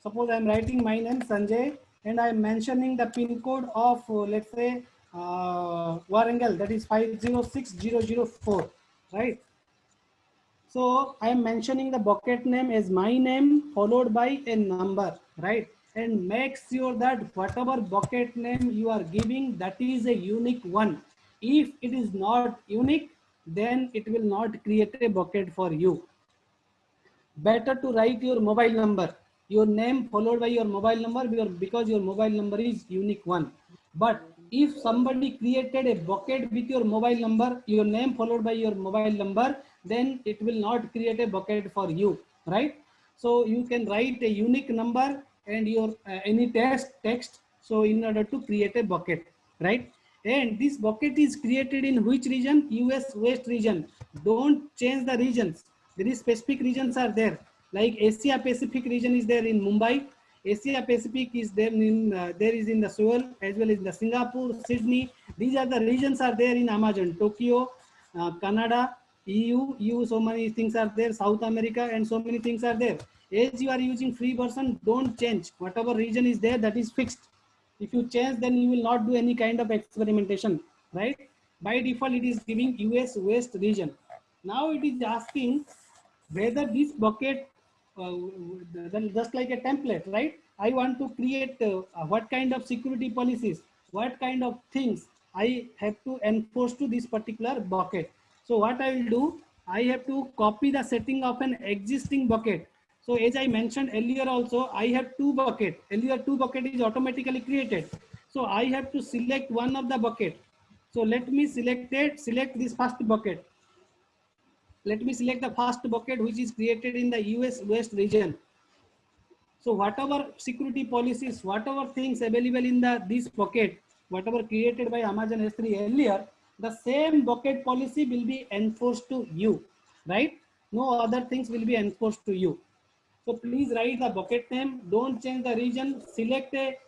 Suppose I am writing my name Sanjay and I am mentioning the pin code of let's say Warangal, that is 506004, right? So I am mentioning the bucket name as my name followed by a number, right? And make sure that whatever bucket name you are giving, that is a unique one. If it is not unique, then it will not create a bucket for you. Better to write your mobile number, your name followed by your mobile number, because your mobile number is unique one. But if somebody created a bucket with your mobile number, your name followed by your mobile number, then it will not create a bucket for you, right? So you can write a unique number and your any text, so in order to create a bucket, right? And this bucket is created in which region? US West region. Don't change the regions. There is specific regions are there, like Asia Pacific region is there in Mumbai. Asia Pacific is there in the Seoul, as well as in the Singapore, Sydney. These are the regions are there in Amazon. Tokyo, Canada, EU, so many things are there. South America, and so many things are there. As you are using free version, don't change. Whatever region is there, that is fixed. If you change, then you will not do any kind of experimentation, right? By default, it is giving US West region. Now it is asking whether this bucket, just like a template, right? I want to create what kind of security policies, what kind of things I have to enforce to this particular bucket. So what I will do, I have to copy the setting of an existing bucket. So as I mentioned earlier also, I have two bucket. Earlier two bucket is automatically created. So I have to select one of the bucket. So let me select this first bucket. Let me select the first bucket which is created in the US West region. So whatever security policies, whatever things available in this bucket, whatever created by Amazon S3 earlier, the same bucket policy will be enforced to you, right? No other things will be enforced to you. So please write the bucket name, don't change the region, select a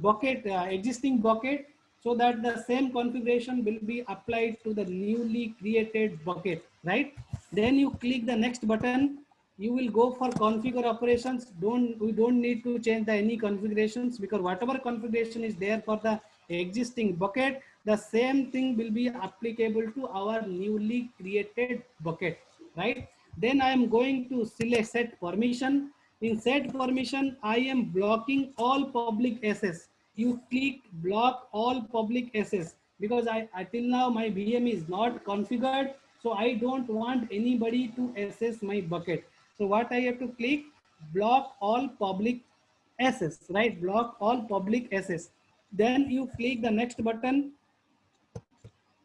bucket, existing bucket, so that the same configuration will be applied to the newly created bucket, right? Then you click the next button. You will go for configure operations. We don't need to change any configurations, because whatever configuration is there for the existing bucket, the same thing will be applicable to our newly created bucket, right? Then I am going to select set permission. In set permission, I am blocking all public access. You click block all public access, because until now my VM is not configured, so I don't want anybody to access my bucket. So what I have to click, block all public access, right? Block all public access. Then you click the next button.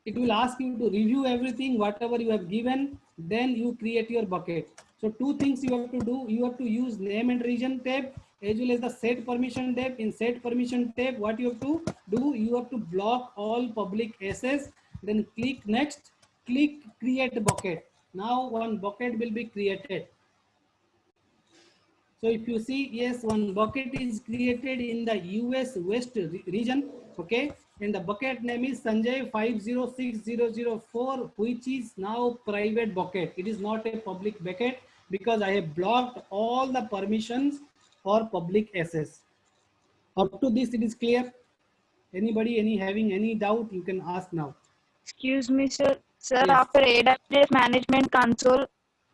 It will ask you to review everything, whatever you have given, then you create your bucket. So two things you have to do. You have to use name and region tab, as well as the set permission tab. In set permission tab, what you have to do, you have to block all public access, then click next, click create bucket. Now one bucket will be created. So if you see, yes, one bucket is created in the US West region, okay, and the bucket name is Sanjay 506004, which is now private bucket. It is not a public bucket, because I have blocked all the permissions for public access. Up to this, it is clear. Anybody having any doubt, you can ask now. Excuse me, sir. Sir, Yes. after AWS Management Console,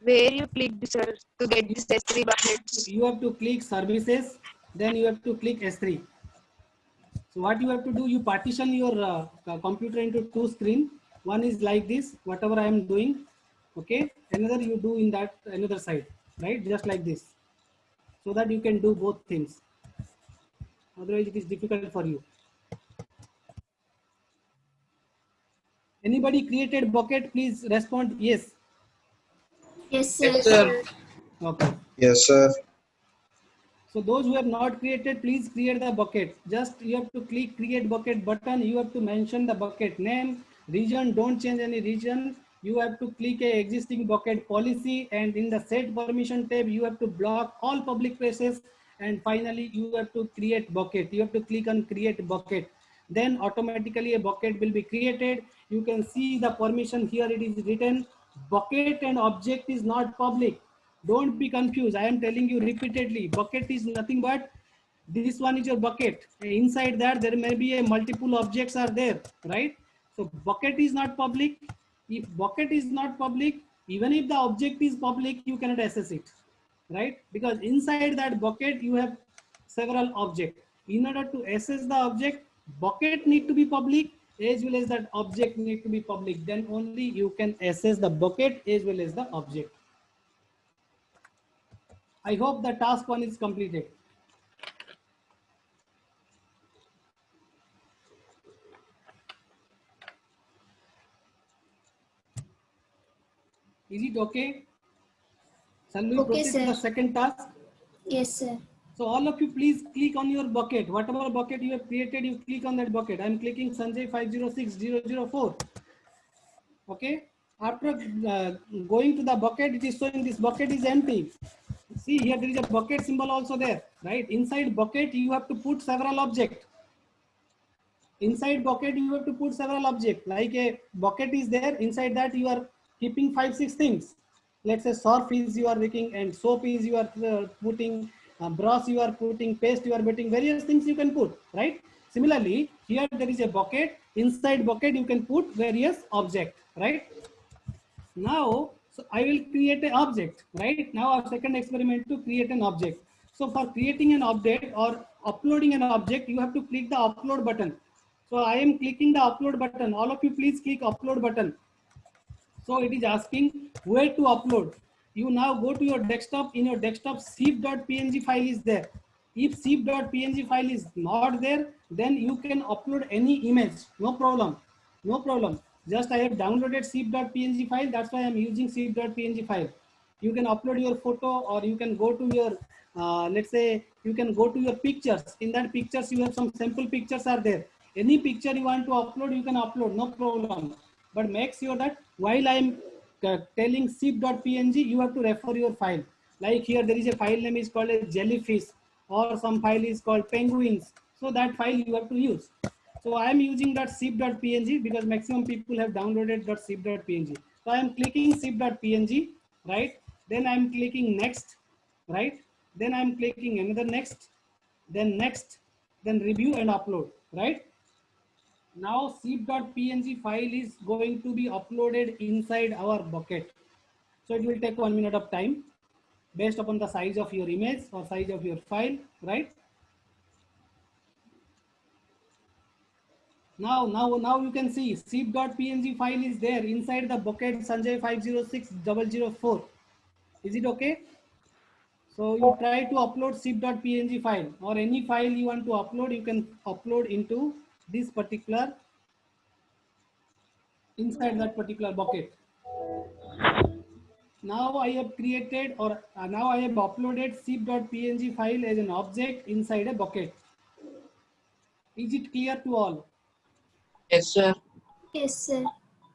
where you click, sir, to get this S3 buckets? You have to click services, then you have to click S3. So what you have to do, you partition your computer into two screen. One is like this, whatever I am doing, okay. Another you do in that another side, right? Just like this, so that you can do both things. Otherwise, it is difficult for you. Anybody created bucket? Please respond yes. Yes, Yes, sir. sir. Okay. Yes, sir. So those who have not created, please create the bucket. Just you have to click create bucket button. You have to mention the bucket name, region. Don't change any region. You have to click a existing bucket policy, and in the set permission tab, you have to block all public places. And finally, you have to create bucket. You have to click on create bucket. Then automatically a bucket will be created. You can see the permission here. It is written bucket and object is not public. Don't be confused. I am telling you repeatedly, bucket is nothing but this one is your bucket. Inside that there may be a multiple objects are there, right? So bucket is not public. If bucket is not public, even if the object is public, you cannot access it, right? Because inside that bucket you have several objects. In order to access the object, bucket need to be public as well as that object need to be public. Then only you can access the bucket as well as the object. I hope the task one is completed. Is it okay? Shall we Okay, proceed to the sir. second task? Yes, sir. So all of you please click on your bucket. Whatever bucket you have created, you click on that bucket. I am clicking Sanjay 506004. Okay. After going to the bucket, it is showing this bucket is empty. See here, there is a bucket symbol also there, right? Inside bucket, you have to put several objects. Inside bucket, you have to put several objects. Like a bucket is there. Inside that, you are keeping 5-6 things. Let's say surf is you are making, and soap is you are putting, brush you are putting, paste you are putting, various things you can put, right? Similarly, here there is a bucket. Inside bucket, you can put various objects, right? Now, so I will create an object, right? Now our second experiment to create an object. So for creating an object or uploading an object, you have to click the upload button. So I am clicking the upload button. All of you please click upload button. So it is asking where to upload. You now go to your desktop. In your desktop, zip.png file is there. If zip.png file is not there, then you can upload any image. No problem. No problem. Just I have downloaded zip.png file. That's why I'm using zip.png file. You can upload your photo, or you can go to your, let's say, you can go to your pictures. In that pictures, you have some sample pictures are there. Any picture you want to upload, you can upload. No problem. But make sure that while I'm telling zip.png, you have to refer your file. Like here, there is a file name is called a jellyfish, or some file is called penguins. So that file you have to use. So I am using .zip.png because maximum people have downloaded .zip.png. So I am clicking zip.png, right? Then I am clicking next, right? Then I am clicking another next, then review and upload, right? Now zip.png file is going to be uploaded inside our bucket. So it will take 1 minute of time based upon the size of your image or size of your file, right? Now you can see zip.png file is there inside the bucket Sanjay 506004. Is it okay? So you try to upload zip.png file, or any file you want to upload, you can upload into this particular, inside that particular bucket. Now I have created, or now I have uploaded zip.png file as an object inside a bucket. Is it clear to all? Yes, sir. Yes, sir.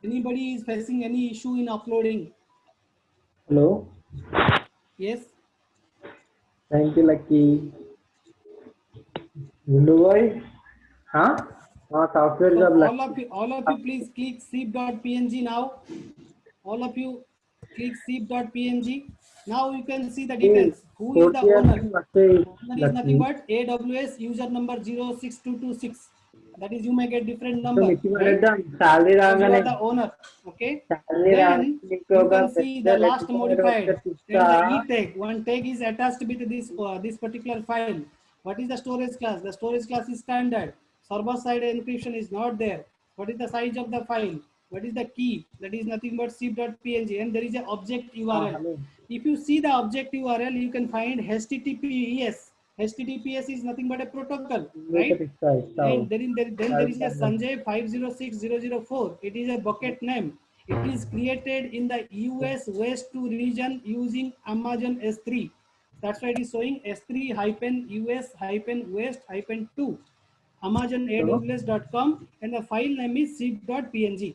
Anybody is facing any issue in uploading? Hello. Yes. Thank you, Lucky. Hindu boy. Huh? Software So job. all of you please click zip.png now. All of you click zip.png. Now you can see the details. Who is the owner? Owner is nothing but AWS user number 06226. That is, you may get different So number, Nikki right? Madam, salary Because you rangane are the owner. Okay. salary Then rangane you can see the last modified and the rectifier e tag. One tag is attached with this particular file. What is the storage class? The storage class is standard. Server side encryption is not there. What is the size of the file? What is the key? That is nothing but zip.png, and there is an object URL. hello. If you see the object URL, you can find HTTPS. HTTPS is nothing but a protocol, right? And then there is a Sanjay 506004. It is a bucket name. It is created in the US West 2 region using Amazon S3. That's why it is showing S3-US-West-2 AmazonAWS.com, and the file name is zip.png.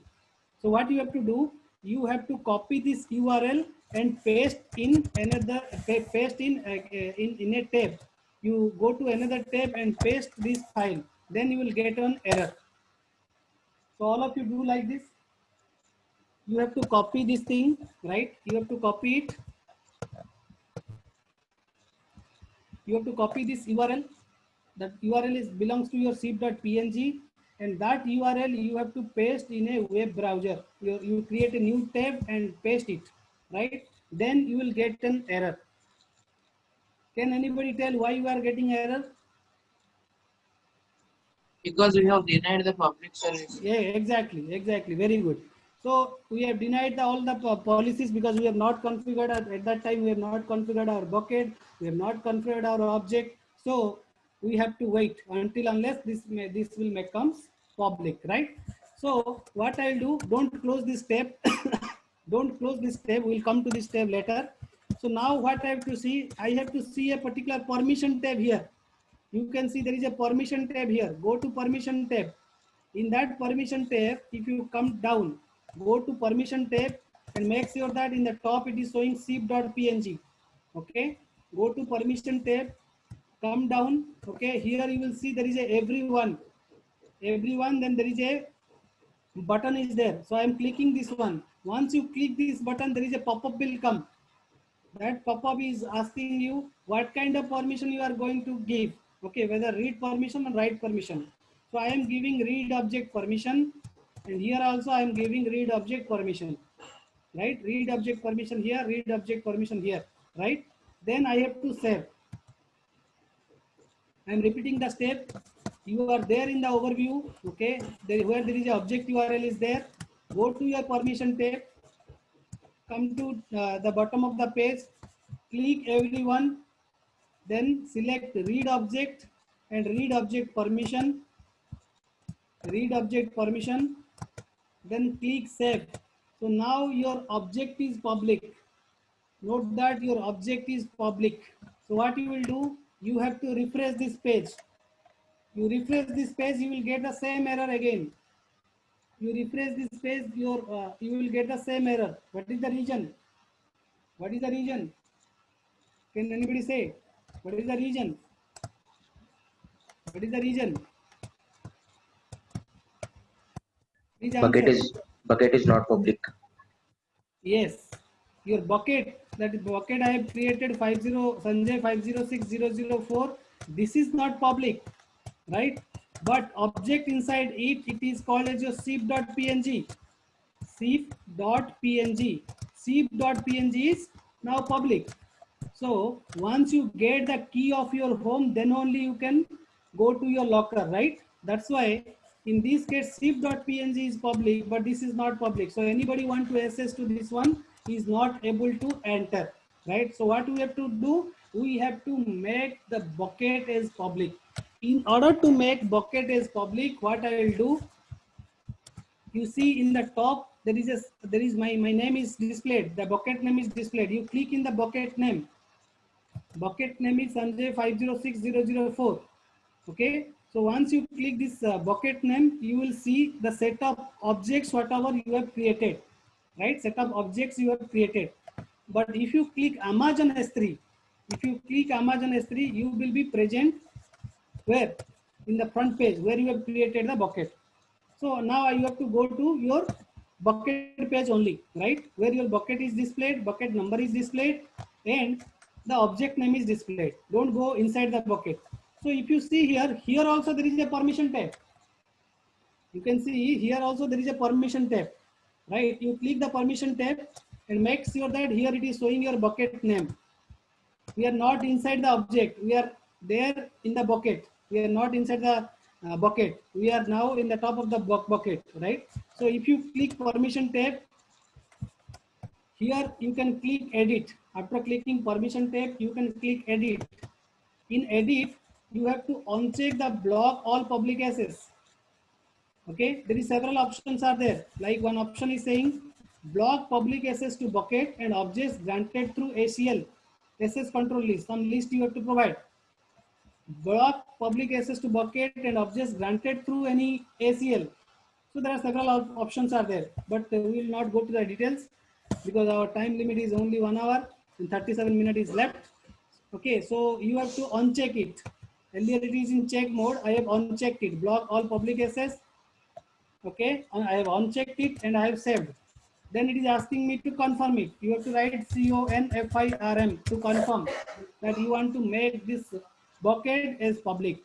So what you have to do, you have to copy this URL and paste in another, in a tab. You go to another tab and paste this file. Then you will get an error. So all of you do like this. You have to copy this thing, right? You have to copy it. You have to copy this URL. That URL belongs to your zip.png, and that URL you have to paste in a web browser. You create a new tab and paste it, right? Then you will get an error. Can anybody tell why you are getting error? Because we have denied the public service. Yeah, exactly. Very good. So we have denied all the policies because we have not configured at that time. We have not configured our bucket. We have not configured our object. So we have to wait until unless this will becomes public, right? So what I'll do, don't close this tab. Don't close this tab. We'll come to this tab later. So now what I have to see, I have to see a particular permission tab here. You can see there is a permission tab here. Go to permission tab. In that permission tab, if you come down, go to permission tab and make sure that in the top it is showing zip.png. Okay, go to permission tab, come down. Okay, here you will see there is a everyone. Then there is a button is there. So I am clicking this one. Once you click this button, there is a pop-up will come. That pop-up is asking you what kind of permission you are going to give. Okay, whether read permission or write permission. So I am giving read object permission, and here also I am giving read object permission, right? Read object permission here, read object permission here, right? Then I have to save. I am repeating the step. You are there in the overview, okay? Where there is an object URL is there. Go to your permission tab. Come to the bottom of the page, click everyone, then select read object and read object permission, then click save. So now your object is public. Note that your object is public. So what you will do, you have to refresh this page. You refresh this page, you will get the same error again. You refresh this page, you will get the same error. What is the reason? What is the reason? Can anybody say? What is the reason? What is the reason? Please answer. Bucket is not public. Yes, your bucket, that bucket I have created 50 Sanjay 506004. This is not public, right? But object inside it, it is called as your zip.png. Zip.png. Zip.png is now public. So once you get the key of your home, then only you can go to your locker, right? That's why in this case zip.png is public, but this is not public. So anybody want to access to this one is not able to enter, right? So what we have to do, we have to make the bucket as public. In order to make bucket as public, what I will do, you see in the top there is my name is displayed, the bucket name is displayed. You click in the bucket name. Bucket name is Sanjay 506004. Okay, so once you click this bucket name, you will see the set of objects whatever you have created, right? Set of objects you have created. But if you click Amazon S3, you will be present where? In the front page where you have created the bucket. So now you have to go to your bucket page only, right? Where your bucket is displayed, bucket number is displayed, and the object name is displayed. Don't go inside the bucket. So if you see here also there is a permission tab. You can see here also there is a permission tab, right? You click the permission tab and make sure that here it is showing your bucket name. We are not inside the object. We are there in the bucket. We are not inside the bucket. We are now in the top of the bucket, right? So if you click permission tab, here you can click edit. After clicking permission tab, you can click edit. In edit, you have to uncheck the block all public access. Okay, there is several options are there. Like one option is saying block public access to bucket and objects granted through ACL. Access control list. Some list you have to provide. Block public access to bucket and objects granted through any ACL. So there are several options are there, but we will not go to the details because our time limit is only 1 hour and 37 minutes is left. Okay, so you have to uncheck it. Earlier it is in check mode. I have unchecked it. Block all public access. Okay, I have unchecked it and I have saved. Then it is asking me to confirm it. You have to write CONFIRM to confirm that you want to make this bucket as public.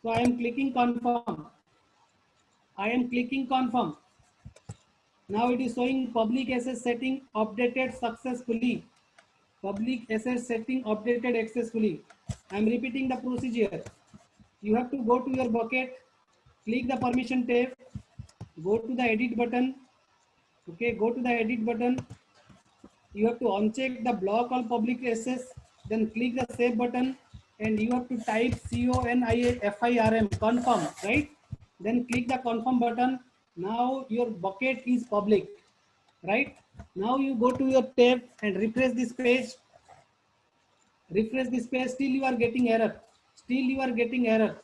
So I am clicking confirm. I am clicking confirm. Now it is showing public access setting updated successfully. Public access setting updated successfully. I am repeating the procedure. You have to go to your bucket, click the permission tab, go to the edit button. Okay, go to the edit button. You have to uncheck the block all public access, then click the save button and you have to type CONFIRM, confirm, right? Then click the confirm button. Now your bucket is public, right? Now you go to your tab and refresh this page. Refresh this page, still you are getting error. Still you are getting error.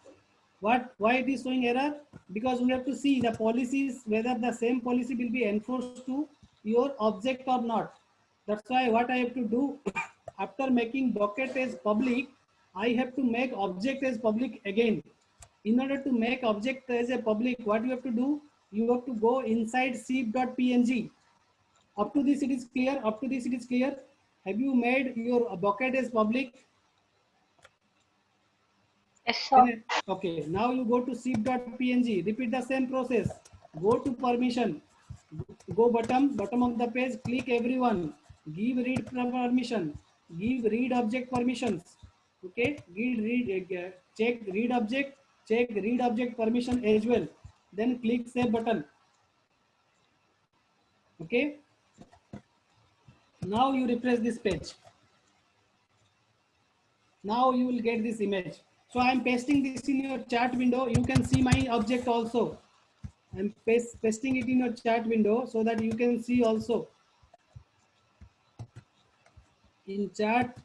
Why it is showing error? Because we have to see the policies, whether the same policy will be enforced to your object or not. That's why what I have to do after making bucket as public, I have to make object as public again. In order to make object as a public, what you have to do? You have to go inside zip.png. Up to this it is clear. Up to this it is clear. Have you made your bucket as public? Yes, sir. Okay, now you go to zip.png. Repeat the same process. Go to permission. Go bottom of the page. Click everyone. Give read permission. Give read object permissions. Okay. Give read. Check read object. Check read object permission as well. Then click save button. Okay. Now you refresh this page. Now you will get this image. So I am pasting this in your chat window. You can see my object also. I am pasting it in your chat window so that you can see also. In chat,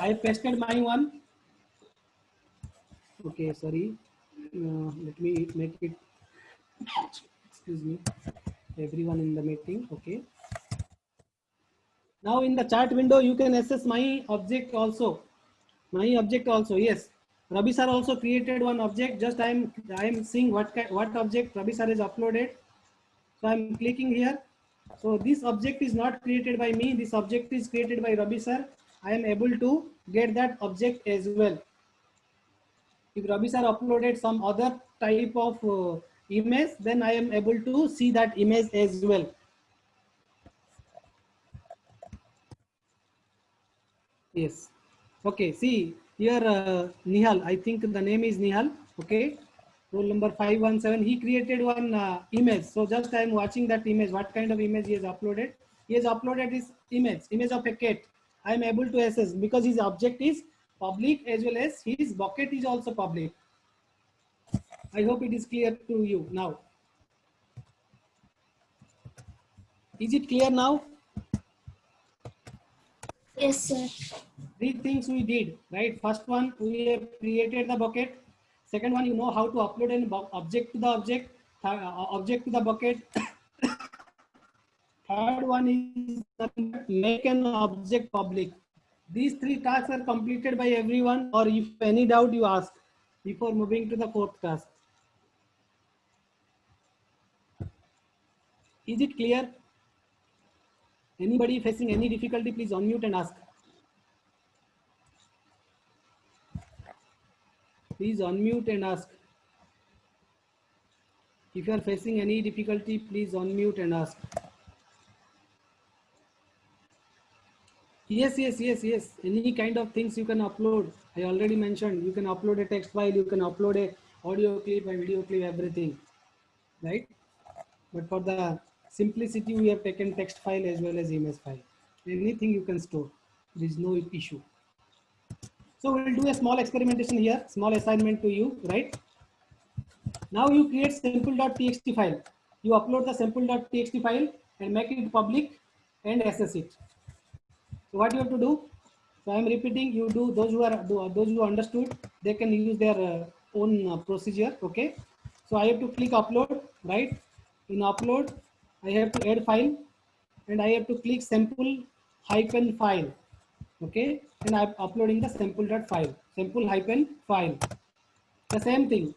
I pasted my one. Okay, sorry. Let me make it. Excuse me. Everyone in the meeting. Okay. Now in the chat window, you can access my object also. My object also, yes. Rabi sir also created one object. Just I am seeing what object Rabi sir has uploaded. So I am clicking here. So this object is not created by me. This object is created by Rabi sir. I am able to get that object as well. If Rabi sir uploaded some other type of image, then I am able to see that image as well. Yes. Okay, see here Nihal, I think the name is Nihal. Okay, roll number 517. He created one image. So just I am watching that image. What kind of image he has uploaded? He has uploaded this image of a cat. I am able to access because his object is public as well as his bucket is also public. I hope it is clear to you now. Is it clear now? Yes, sir. Three things we did, right? First one, we have created the bucket. Second one, you know how to upload an object to the object, object to the bucket. Third one is make an object public. These three tasks are completed by everyone, or if any doubt you ask before moving to the fourth task. Is it clear? Anybody facing any difficulty, please unmute and ask. Please unmute and ask. If you are facing any difficulty, please unmute and ask. Yes. Any kind of things you can upload. I already mentioned you can upload a text file, you can upload a audio clip, a video clip, everything, right? But for the simplicity, we have taken text file as well as image file. Anything you can store. There is no issue. So we'll do a small experimentation here, small assignment to you, right? Now you create sample.txt file. You upload the sample.txt file and make it public and access it. So what you have to do? So I am repeating. You do those who understood. They can use their own procedure. Okay. So I have to click upload. Right. In upload, I have to add file, and I have to click sample-file. Okay. And I'm uploading the sample.file. Sample-file. The same thing.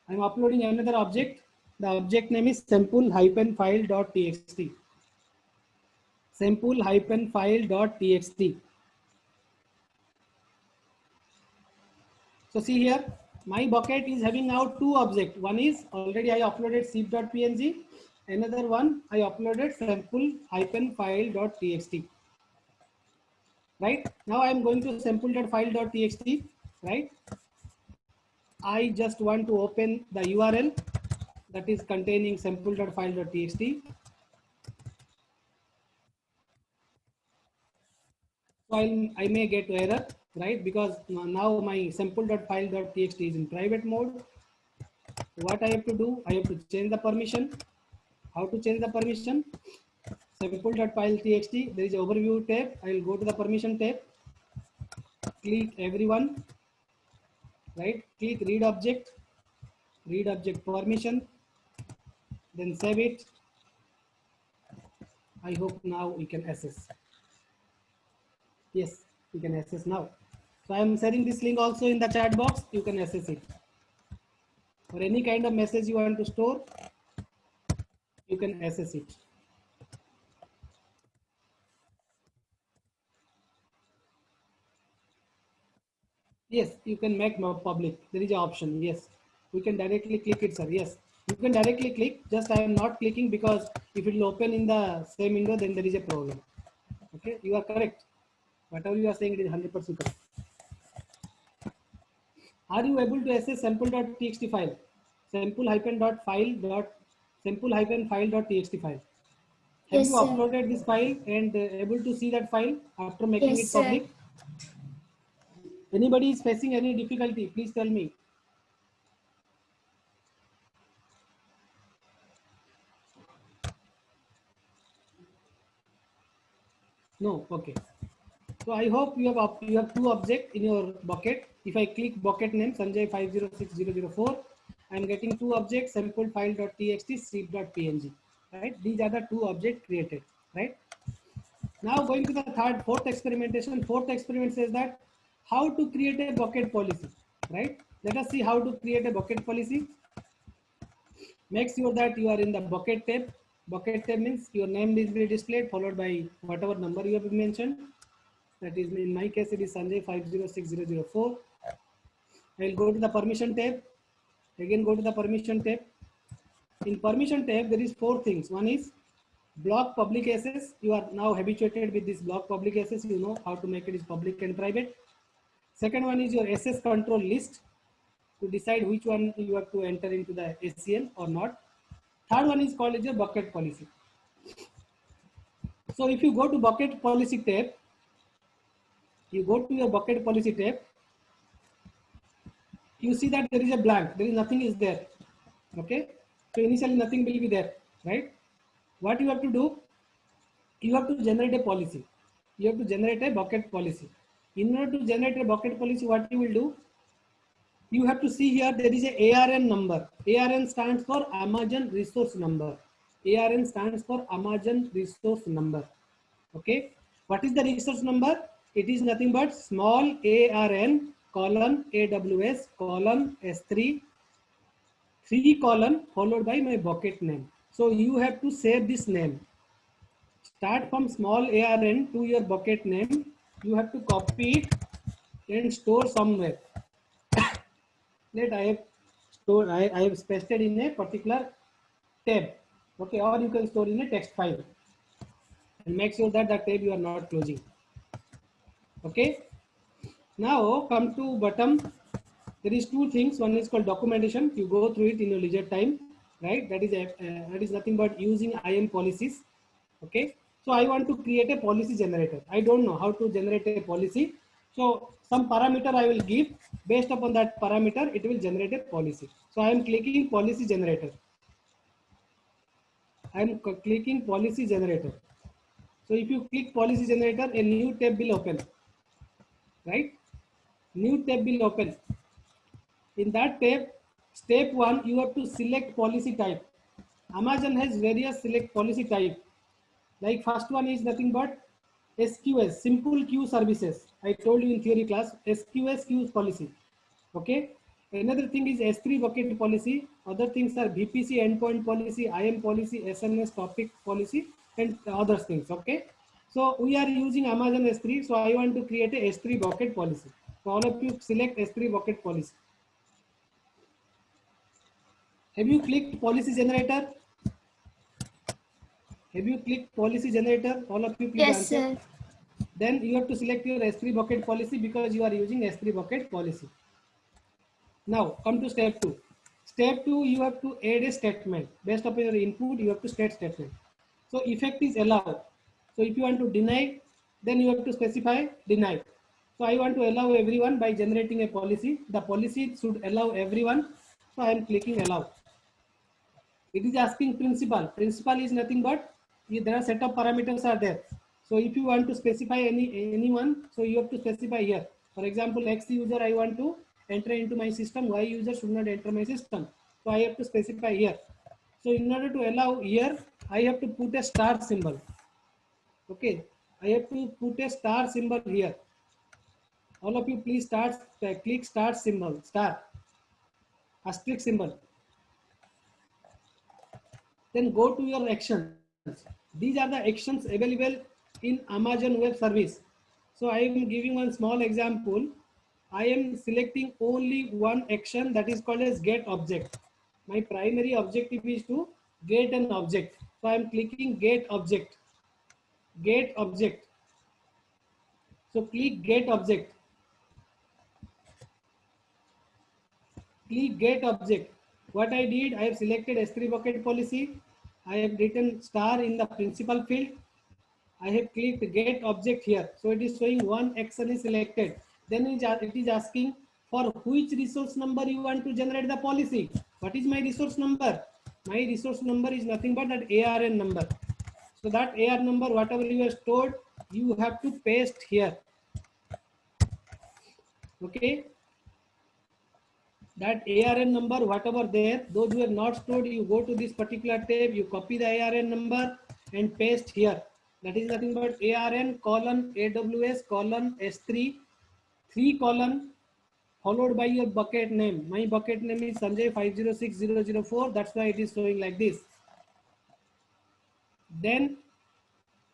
I'm uploading another object. The object name is sample-file.txt. Sample-file.txt. So see here, my bucket is having now two objects. One is already I uploaded zip.png. Another one I uploaded sample-file.txt. Right now I am going to sample.file.txt. Right. I just want to open the URL that is containing sample.file.txt. So I may get error, right? Because now my sample.file.txt is in private mode. What I have to do? I have to change the permission. How to change the permission? Sample.file.txt. There is an overview tab. I will go to the permission tab. Click everyone. Right? Click read object permission. Then save it. I hope now we can access. Yes, you can access now. So I am sharing this link also in the chat box. You can access it. Or any kind of message you want to store, you can access it. Yes, you can make more public. There is an option. Yes, we can directly click it, sir. Yes, you can directly click. Just I am not clicking because if it will open in the same window, then there is a problem. Okay, you are correct. Whatever you are saying, it is 100% correct. Are you able to access sample.txt file? Sample-file.txt file. Have Yes, you sir. uploaded this file and able to see that file after making Yes, it public? Anybody is facing any difficulty? Please tell me. No. Okay. So I hope you have two objects in your bucket. If I click bucket name Sanjay 506004, I am getting two objects, sample file.txt, strip.png. Right? These are the two objects created. Right? Now going to the fourth experimentation. Fourth experiment says that how to create a bucket policy. Right? Let us see how to create a bucket policy. Make sure that you are in the bucket tab. Bucket tab means your name will be displayed followed by whatever number you have mentioned. That is, in my case, it is Sanjay 506004. I will go to the permission tab. Again, go to the permission tab. In permission tab, there is four things. One is block public access. You are now habituated with this block public access. You know how to make it is public and private. Second one is your access control list to decide which one you have to enter into the ACL or not. Third one is called as your bucket policy. So if you go to bucket policy tab, you go to your bucket policy tab, you see that there is a blank, there is nothing is there. Okay, so initially nothing will be there, right? What you have to do, you have to generate a policy. You have to generate a bucket policy. In order to generate a bucket policy, what you will do, you have to see here there is a ARN number. ARN stands for Amazon resource number. ARN stands for Amazon resource number. Okay, what is the resource number? It is nothing but small ARN colon AWS colon S3 3 colon followed by my bucket name. So you have to save this name. Start from small ARN to your bucket name. You have to copy it and store somewhere. Let I have stored. I have pasted in a particular tab. Okay, or you can store in a text file and make sure that the tab you are not closing. Okay, now come to bottom. There is two things. One is called documentation. You go through it in your leisure time, right? That is nothing but using IAM policies. Okay, so I want to create a policy generator. I don't know how to generate a policy. So some parameter I will give. Based upon that parameter, it will generate a policy. So I am clicking policy generator. I am clicking policy generator. So if you click policy generator, a new tab will open, right? New tab will open. In that tab, step 1, you have to select policy type. Amazon has various select policy type. Like first one is nothing but SQS, simple queue services. I told you in theory class, SQS queue policy. Okay. Another thing is S3 bucket policy. Other things are VPC endpoint policy, IAM policy, SNS topic policy, and other things. Okay. So we are using Amazon S3. So I want to create a S3 bucket policy. So all of you select S3 bucket policy. Have you clicked policy generator? Have you clicked policy generator? All of you please Yes, answer. sir. Then you have to select your S3 bucket policy because you are using S3 bucket policy. Now come to step 2. Step 2, you have to add a statement. Based upon your input, you have to state statement. So effect is allow. So if you want to deny, then you have to specify deny. So I want to allow everyone by generating a policy. The policy should allow everyone. So I am clicking allow. It is asking principal. Principal is nothing but there are set of parameters are there. So if you want to specify anyone, so you have to specify here. For example, X user I want to enter into my system, Y user should not enter my system. So I have to specify here. So in order to allow here, I have to put a star symbol. Okay, I have to put a star symbol here. All of you please click star symbol, star, asterisk symbol. Then go to your actions. These are the actions available in Amazon Web Service. So I am giving one small example. I am selecting only one action that is called as get object. My primary objective is to get an object. So I am clicking get object. Get object. So click get object. Click get object. What I did, I have selected S3 bucket policy. I have written star in the principal field. I have clicked get object here. So it is showing one action is selected. Then it is asking for which resource number you want to generate the policy. What is my resource number? My resource number is nothing but that ARN number. So that AR number, whatever you have stored, you have to paste here. Okay. That ARN number, whatever there, those who have not stored, you go to this particular tab, you copy the ARN number and paste here. That is nothing but ARN colon AWS colon S3 3 colon followed by your bucket name. My bucket name is Sanjay 506004. That's why it is showing like this. Then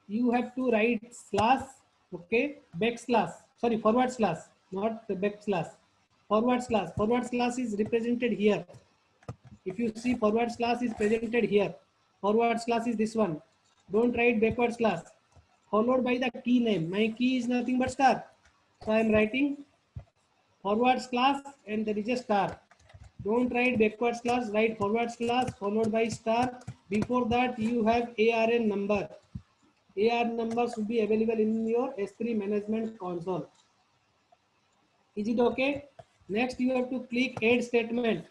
you have to write slash, okay, backslash, sorry, forward slash, not the backslash. Forward slash is represented here. If you see forward slash is presented here. Forward slash is this one. Don't write backward slash. Followed by the key name. My key is nothing but star. So I am writing forward slash and there is a star. Don't write backward slash, write forward slash followed by star. Before that you have ARN number. ARN number should be available in your S3 management console. Is it okay? Next you have to click add statement.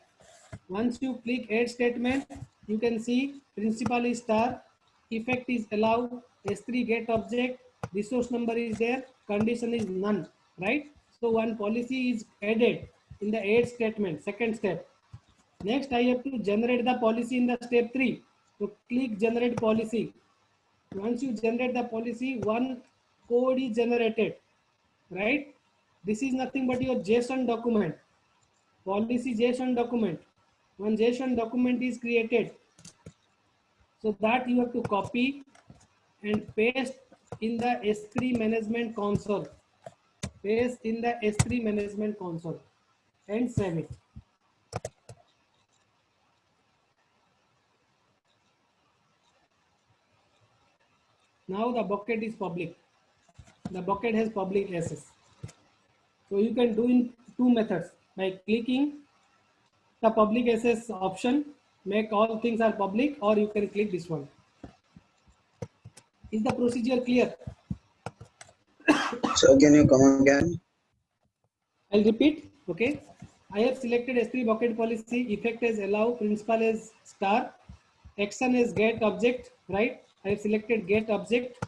Once you click add statement, you can see principal is star, effect is allow, S3 get object, resource number is there, condition is none, right? So one policy is added in the add statement, second step. Next I have to generate the policy in the step 3. So click generate policy. Once you generate the policy, one code is generated, right? This is nothing but your JSON document, policy JSON document. One JSON document is created. So that you have to copy and paste in the S3 management console. Paste in the S3 management console and save it. Now the bucket is public. The bucket has public access. So you can do in two methods. By clicking the public access option, make all things are public, or you can click this one. Is the procedure clear? So can you come again? I'll repeat. Okay. I have selected S3 bucket policy, effect as allow, principal as star, action as get object, right? I have selected get object.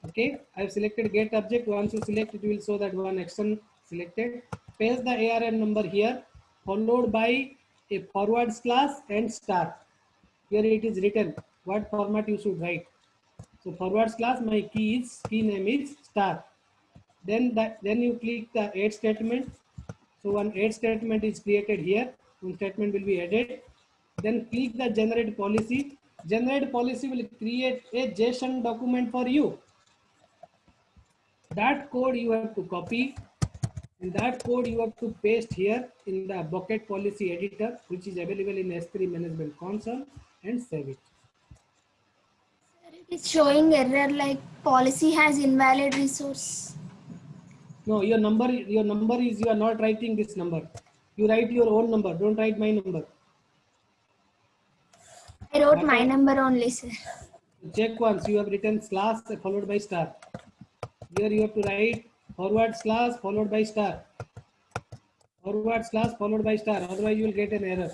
Okay, I have selected get object. Once you select, it will show that one action selected. Paste the ARN number here, followed by a forward slash and star. Here it is written what format you should write. So forward slash, my key name is star. Then you click the add statement. So one add statement is created here. One statement will be added. Then click the generate policy. Generate policy will create a JSON document for you. That code you have to copy, and that code you have to paste here in the bucket policy editor, which is available in S3 management console, and save it. It is showing error like policy has invalid resource. No, your number is, you are not writing this number. You write your own number. Don't write my number. I wrote my number only, sir. Check once you have written slash followed by star. Here you have to write forward slash followed by star. Forward slash followed by star. Otherwise you will get an error.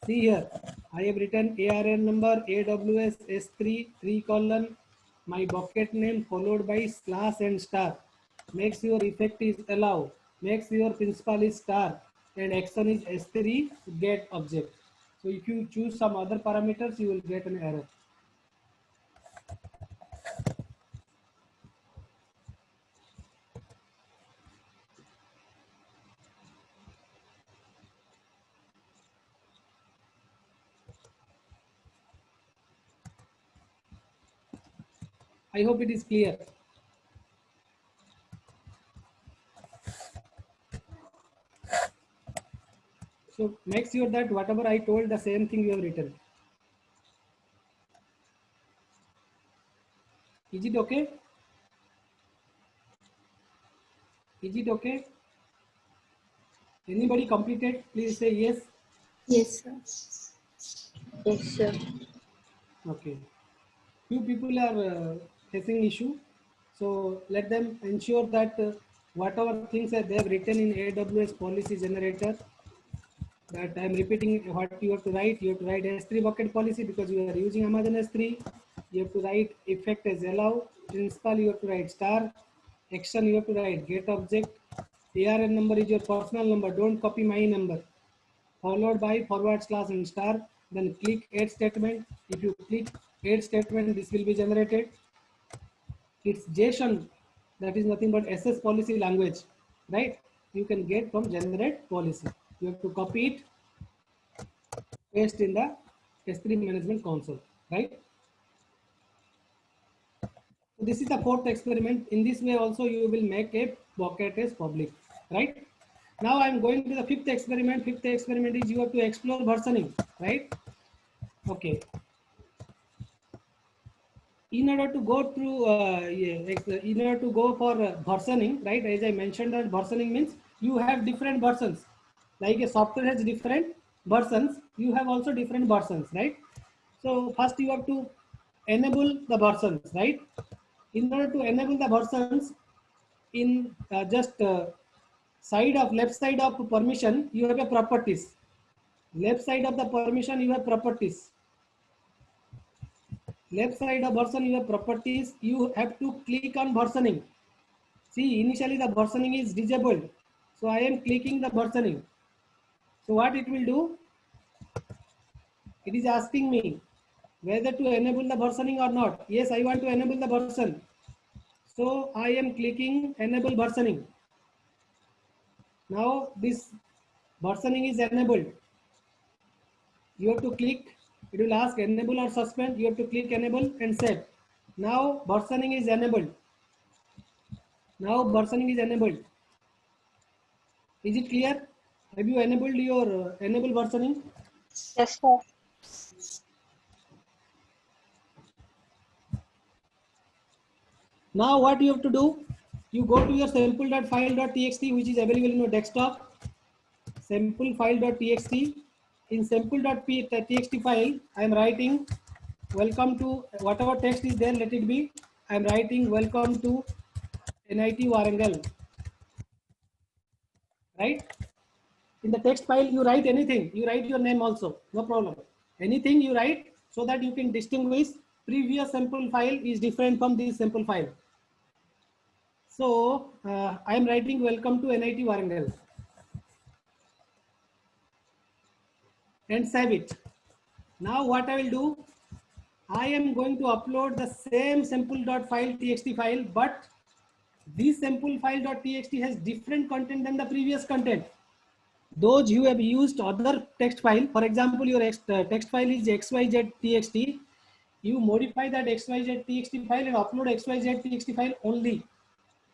See here. I have written ARN number AWS S3 3 : my bucket name followed by slash and star. Makes your effect is allow. Makes your principal is star. And action is S3 get object. So if you choose some other parameters, you will get an error. I hope it is clear. So make sure that whatever I told, the same thing you have written. Is it okay? Is it okay? Anybody completed? Please say yes. Yes, sir. Yes, sir. Okay. Few people are facing issue. So let them ensure that whatever things that they have written in AWS policy generator, that I am repeating what you have to write. You have to write S3 bucket policy because you are using Amazon S3. You have to write effect as allow. Principal you have to write star. Action you have to write get object. ARN number is your personal number. Don't copy my number. Followed by forward slash and star. Then click add statement. If you click add statement, this will be generated. It's JSON. That is nothing but SS policy language, right? You can get from generate policy. You have to copy it, paste in the S3 management console, right? So this is the fourth experiment. In this way also you will make a bucket as public, right? Now I am going to the fifth experiment. Fifth experiment is you have to explore versioning, right? Okay. In order to go through, in order to go for versioning, right? As I mentioned, that versioning means you have different versions. Like a software has different versions, you have also different versions, right? So first you have to enable the versions, right? In order to enable the versions, in left side of permission, you have a properties. Left side of the permission, you have properties. Left side of version, you have properties. You have to click on versioning. See, initially the versioning is disabled. So I am clicking the versioning. So what it will do? It is asking me whether to enable the versioning or not. Yes, I want to enable the version. So I am clicking enable versioning. Now this versioning is enabled. You have to click. It will ask enable or suspend. You have to click enable and save. Now versioning is enabled. Now versioning is enabled. Is it clear? Have you enabled your enable versioning? Yes, sir. Now what you have to do, you go to your sample.file.txt, which is available in your desktop. Sample file.txt. In sample.txt file, I am writing welcome to whatever text is there, let it be. I am writing welcome to NIT Warangal. Right? In the text file, you write anything. You write your name also, no problem. Anything you write so that you can distinguish previous sample file is different from this sample file. So I am writing welcome to NIT Warangal and save it. Now what I will do, I am going to upload the same sample.file.txt file, but this sample file.txt has different content than the previous content. Those who have used other text file, for example, your text file is xyz.txt, you modify that xyz.txt file and upload xyz.txt file only.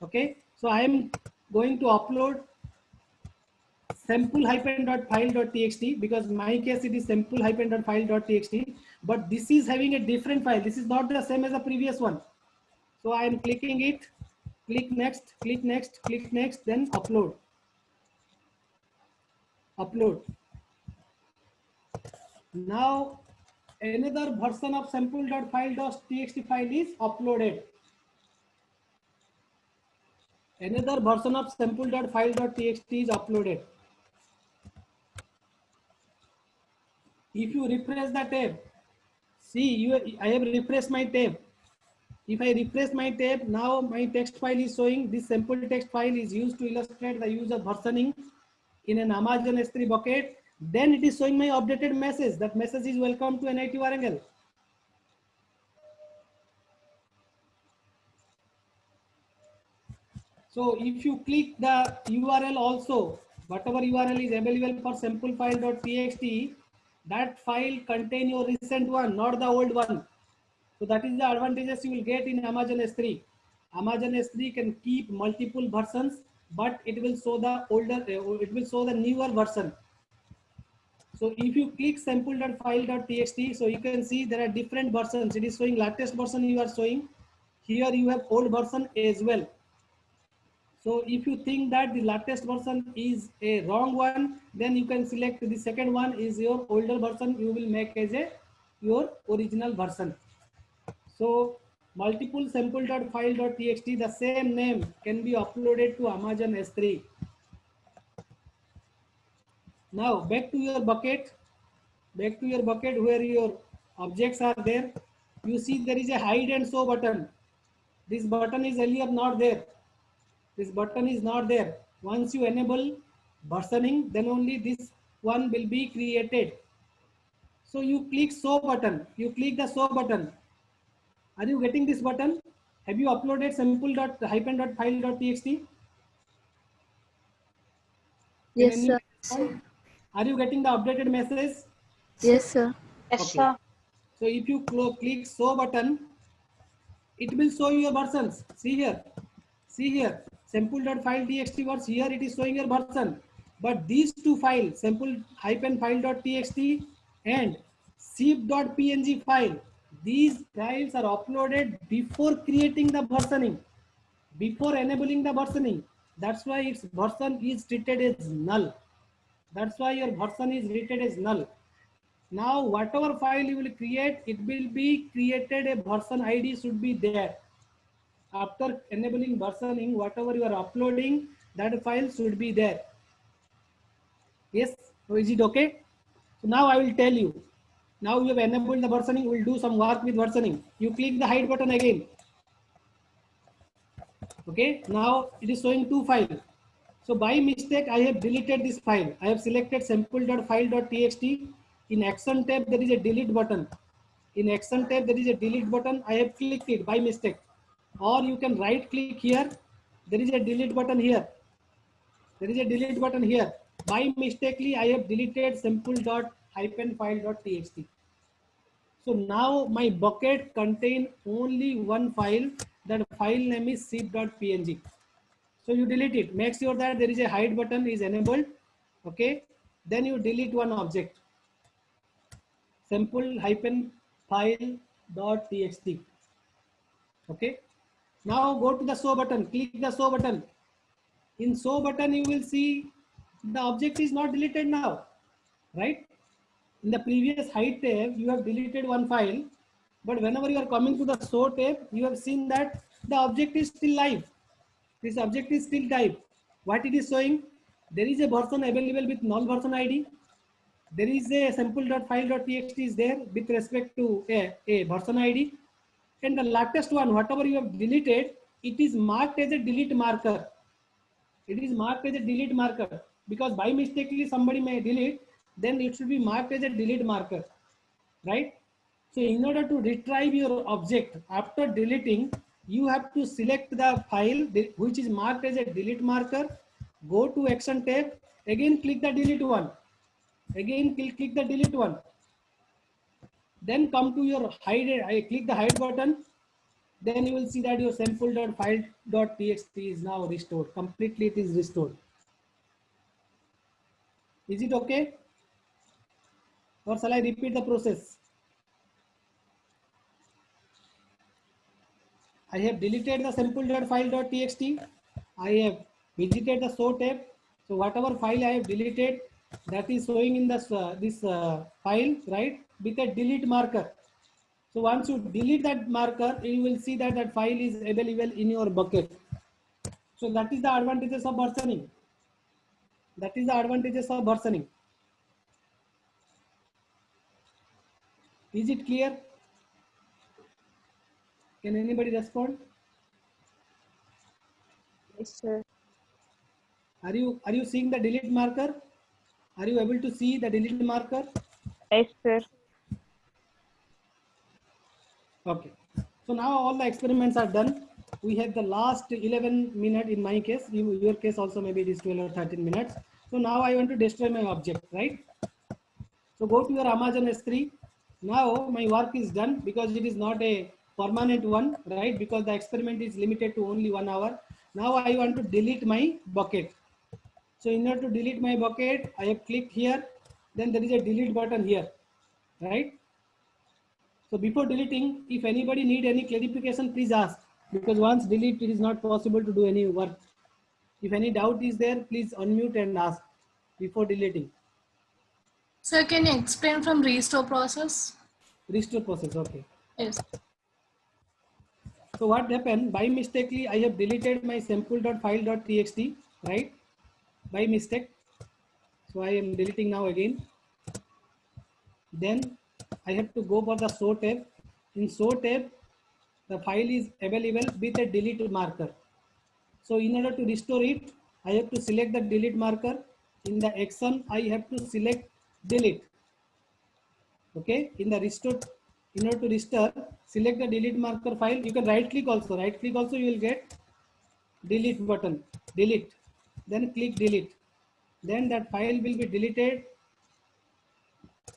Okay, so I am going to upload sample-file.txt because my case it is sample-file.txt, but this is having a different file. This is not the same as the previous one. So I am clicking it, click next, click next, click next, then upload. Upload. Now another version of sample.file.txt file is uploaded. Another version of sample.file.txt is uploaded. If you refresh the tab, see I have refreshed my tab. If I refresh my tab, now my text file is showing. This sample text file is used to illustrate the use of versioning in an Amazon S3 bucket. Then it is showing my updated message. That message is welcome to NIT Warangal. So if you click the URL also, whatever URL is available for sample file.txt, that file contain your recent one, not the old one. So that is the advantages you will get in Amazon S3. Amazon S3 can keep multiple versions, but it will show the older, it will show the newer version. So if you click sample.file.txt, so you can see there are different versions. It is showing latest version you are showing. Here you have old version as well. So if you think that the latest version is a wrong one, then you can select the second one is your older version. You will make as a your original version. So multiple sample.file.txt, the same name can be uploaded to Amazon S3. Now back to your bucket. Back to your bucket where your objects are there. You see there is a hide and show button. This button is earlier not there. This button is not there. Once you enable versioning, then only this one will be created. So you click show button. You click the show button. Are you getting this button? Have you uploaded sample.file.txt? Yes, sir. Are you getting the updated message? Yes, sir. Yes, Okay. sir. So if you click show button, it will show your versions. See here. See here. Sample.file.txt was here. It is showing your version. But these two files, sample-file.txt and zip.png file, these files are uploaded before creating the versioning, before enabling the versioning. That's why its version is treated as null. That's why your version is treated as null. Now whatever file you will create, it will be created, a version ID should be there. After enabling versioning, whatever you are uploading, that file should be there. Yes, so is it okay? So now I will tell you. Now you have enabled the versioning, we will do some work with versioning. You click the hide button again. Okay, now it is showing two files. So by mistake, I have deleted this file. I have selected sample.file.txt. In action tab, there is a delete button. In action tab, there is a delete button. I have clicked it by mistake. Or you can right click here. There is a delete button here. There is a delete button here. By mistakenly, I have deleted sample.file.txt. So now my bucket contain only one file. That file name is zip.png. So you delete it. Make sure that there is a hide button is enabled. Okay. Then you delete one object. Sample-file.txt. Okay. Now go to the show button, click the show button. In show button, you will see the object is not deleted now, right? In the previous hide tab, you have deleted one file, but whenever you are coming to the show tab, you have seen that the object is still live. This object is still type. What it is showing? There is a version available with null version ID. There is a sample.file.txt is there with respect to a version ID. And the latest one, whatever you have deleted, it is marked as a delete marker. It is marked as a delete marker because by mistakenly somebody may delete, then it should be marked as a delete marker, right? So in order to retrieve your object after deleting, you have to select the file which is marked as a delete marker, go to action tab, again click the delete one, again click the delete one, then come to your hide, I click the hide button, then you will see that your sample.file.txt is now restored, completely it is restored. Is it okay? Or shall I repeat the process? I have deleted the sample.file.txt. I have visited the show tab. So whatever file I have deleted, that is showing in this file, right, with a delete marker. So once you delete that marker, you will see that that file is available in your bucket. So that is the advantages of versioning. That is the advantages of versioning. Is it clear? Can anybody respond? Yes, sir. Are you seeing the delete marker? Are you able to see the delete marker? Yes, sir. Okay. So now all the experiments are done. We have the last 11 minutes in my case. In your case also maybe it is 12 or 13 minutes. So now I want to destroy my object, right? So go to your Amazon S3. Now my work is done because it is not a permanent one, right? Because the experiment is limited to only 1 hour. Now I want to delete my bucket. So in order to delete my bucket, I have clicked here. Then there is a delete button here, right? So before deleting, if anybody need any clarification, please ask. Because once delete, it is not possible to do any work. If any doubt is there, please unmute and ask before deleting. Sir, can you explain from restore process? Restore process, okay. Yes. So what happened, by mistakenly, I have deleted my sample.file.txt, right? By mistake. So I am deleting now again. Then I have to go for the show tab. In show tab, the file is available with a delete marker. So in order to restore it, I have to select the delete marker. In the action, I have to select delete. Okay, in the restore, in order to restore, select the delete marker file. You can right click also. Right click also, you will get delete button, delete. Then click delete. Then that file will be deleted.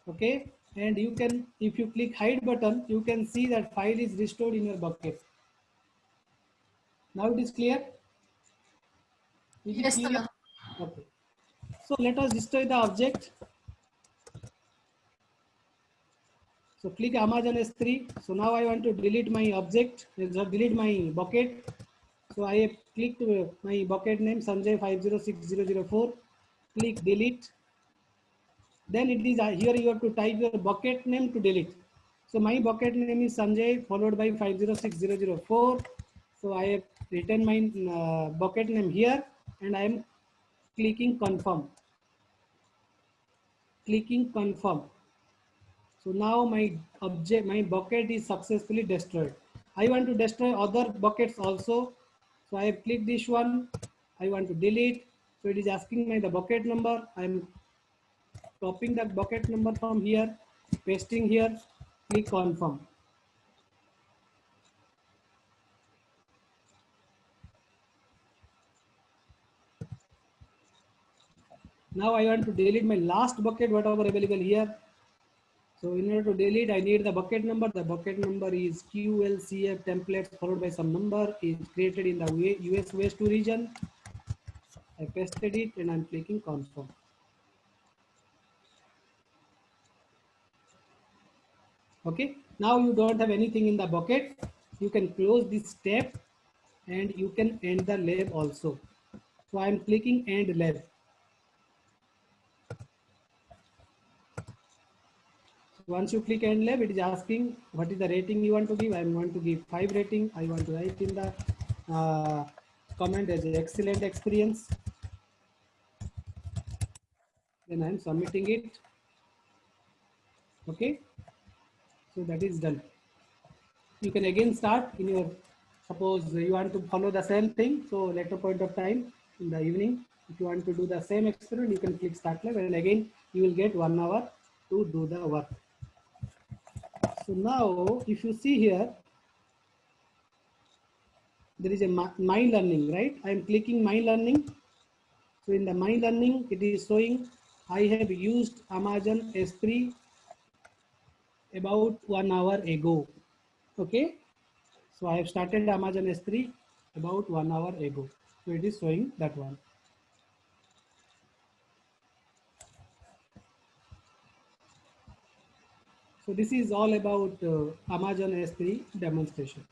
Okay, and you can, if you click hide button, you can see that file is restored in your bucket. Now it is clear? Is it Yes, clear? sir. Okay. So let us destroy the object. So click Amazon S3. So now I want to delete my object, delete my bucket. So I have clicked my bucket name Sanjay 506004. Click delete. Then it is here you have to type your bucket name to delete. So my bucket name is Sanjay followed by 506004. So I have written my bucket name here and I am clicking confirm. Clicking confirm. So now my object, my bucket is successfully destroyed. I want to destroy other buckets also. So I have clicked this one. I want to delete. So it is asking me the bucket number. I am copying that bucket number from here, pasting here, click confirm. Now I want to delete my last bucket, whatever available here. So in order to delete, I need the bucket number. The bucket number is QLCF templates followed by some number is created in the US West 2 region. I pasted it and I'm clicking confirm. Okay, now you don't have anything in the bucket. You can close this tab and you can end the lab also. So I'm clicking end lab. So once you click end lab, it is asking what is the rating you want to give. I'm going to give 5 rating. I want to write in the comment as excellent experience. Then I'm submitting it. Okay, so that is done. You can again start in your, suppose you want to follow the same thing. So later point of time in the evening, if you want to do the same experiment, you can click start lab, and again you will get 1 hour to do the work. So now if you see here, there is a my learning, right? I am clicking my learning. So in the my learning, it is showing I have used Amazon S3 about 1 hour ago. Okay, so I have started Amazon S3 about 1 hour ago. So it is showing that one. So this is all about Amazon S3 demonstration.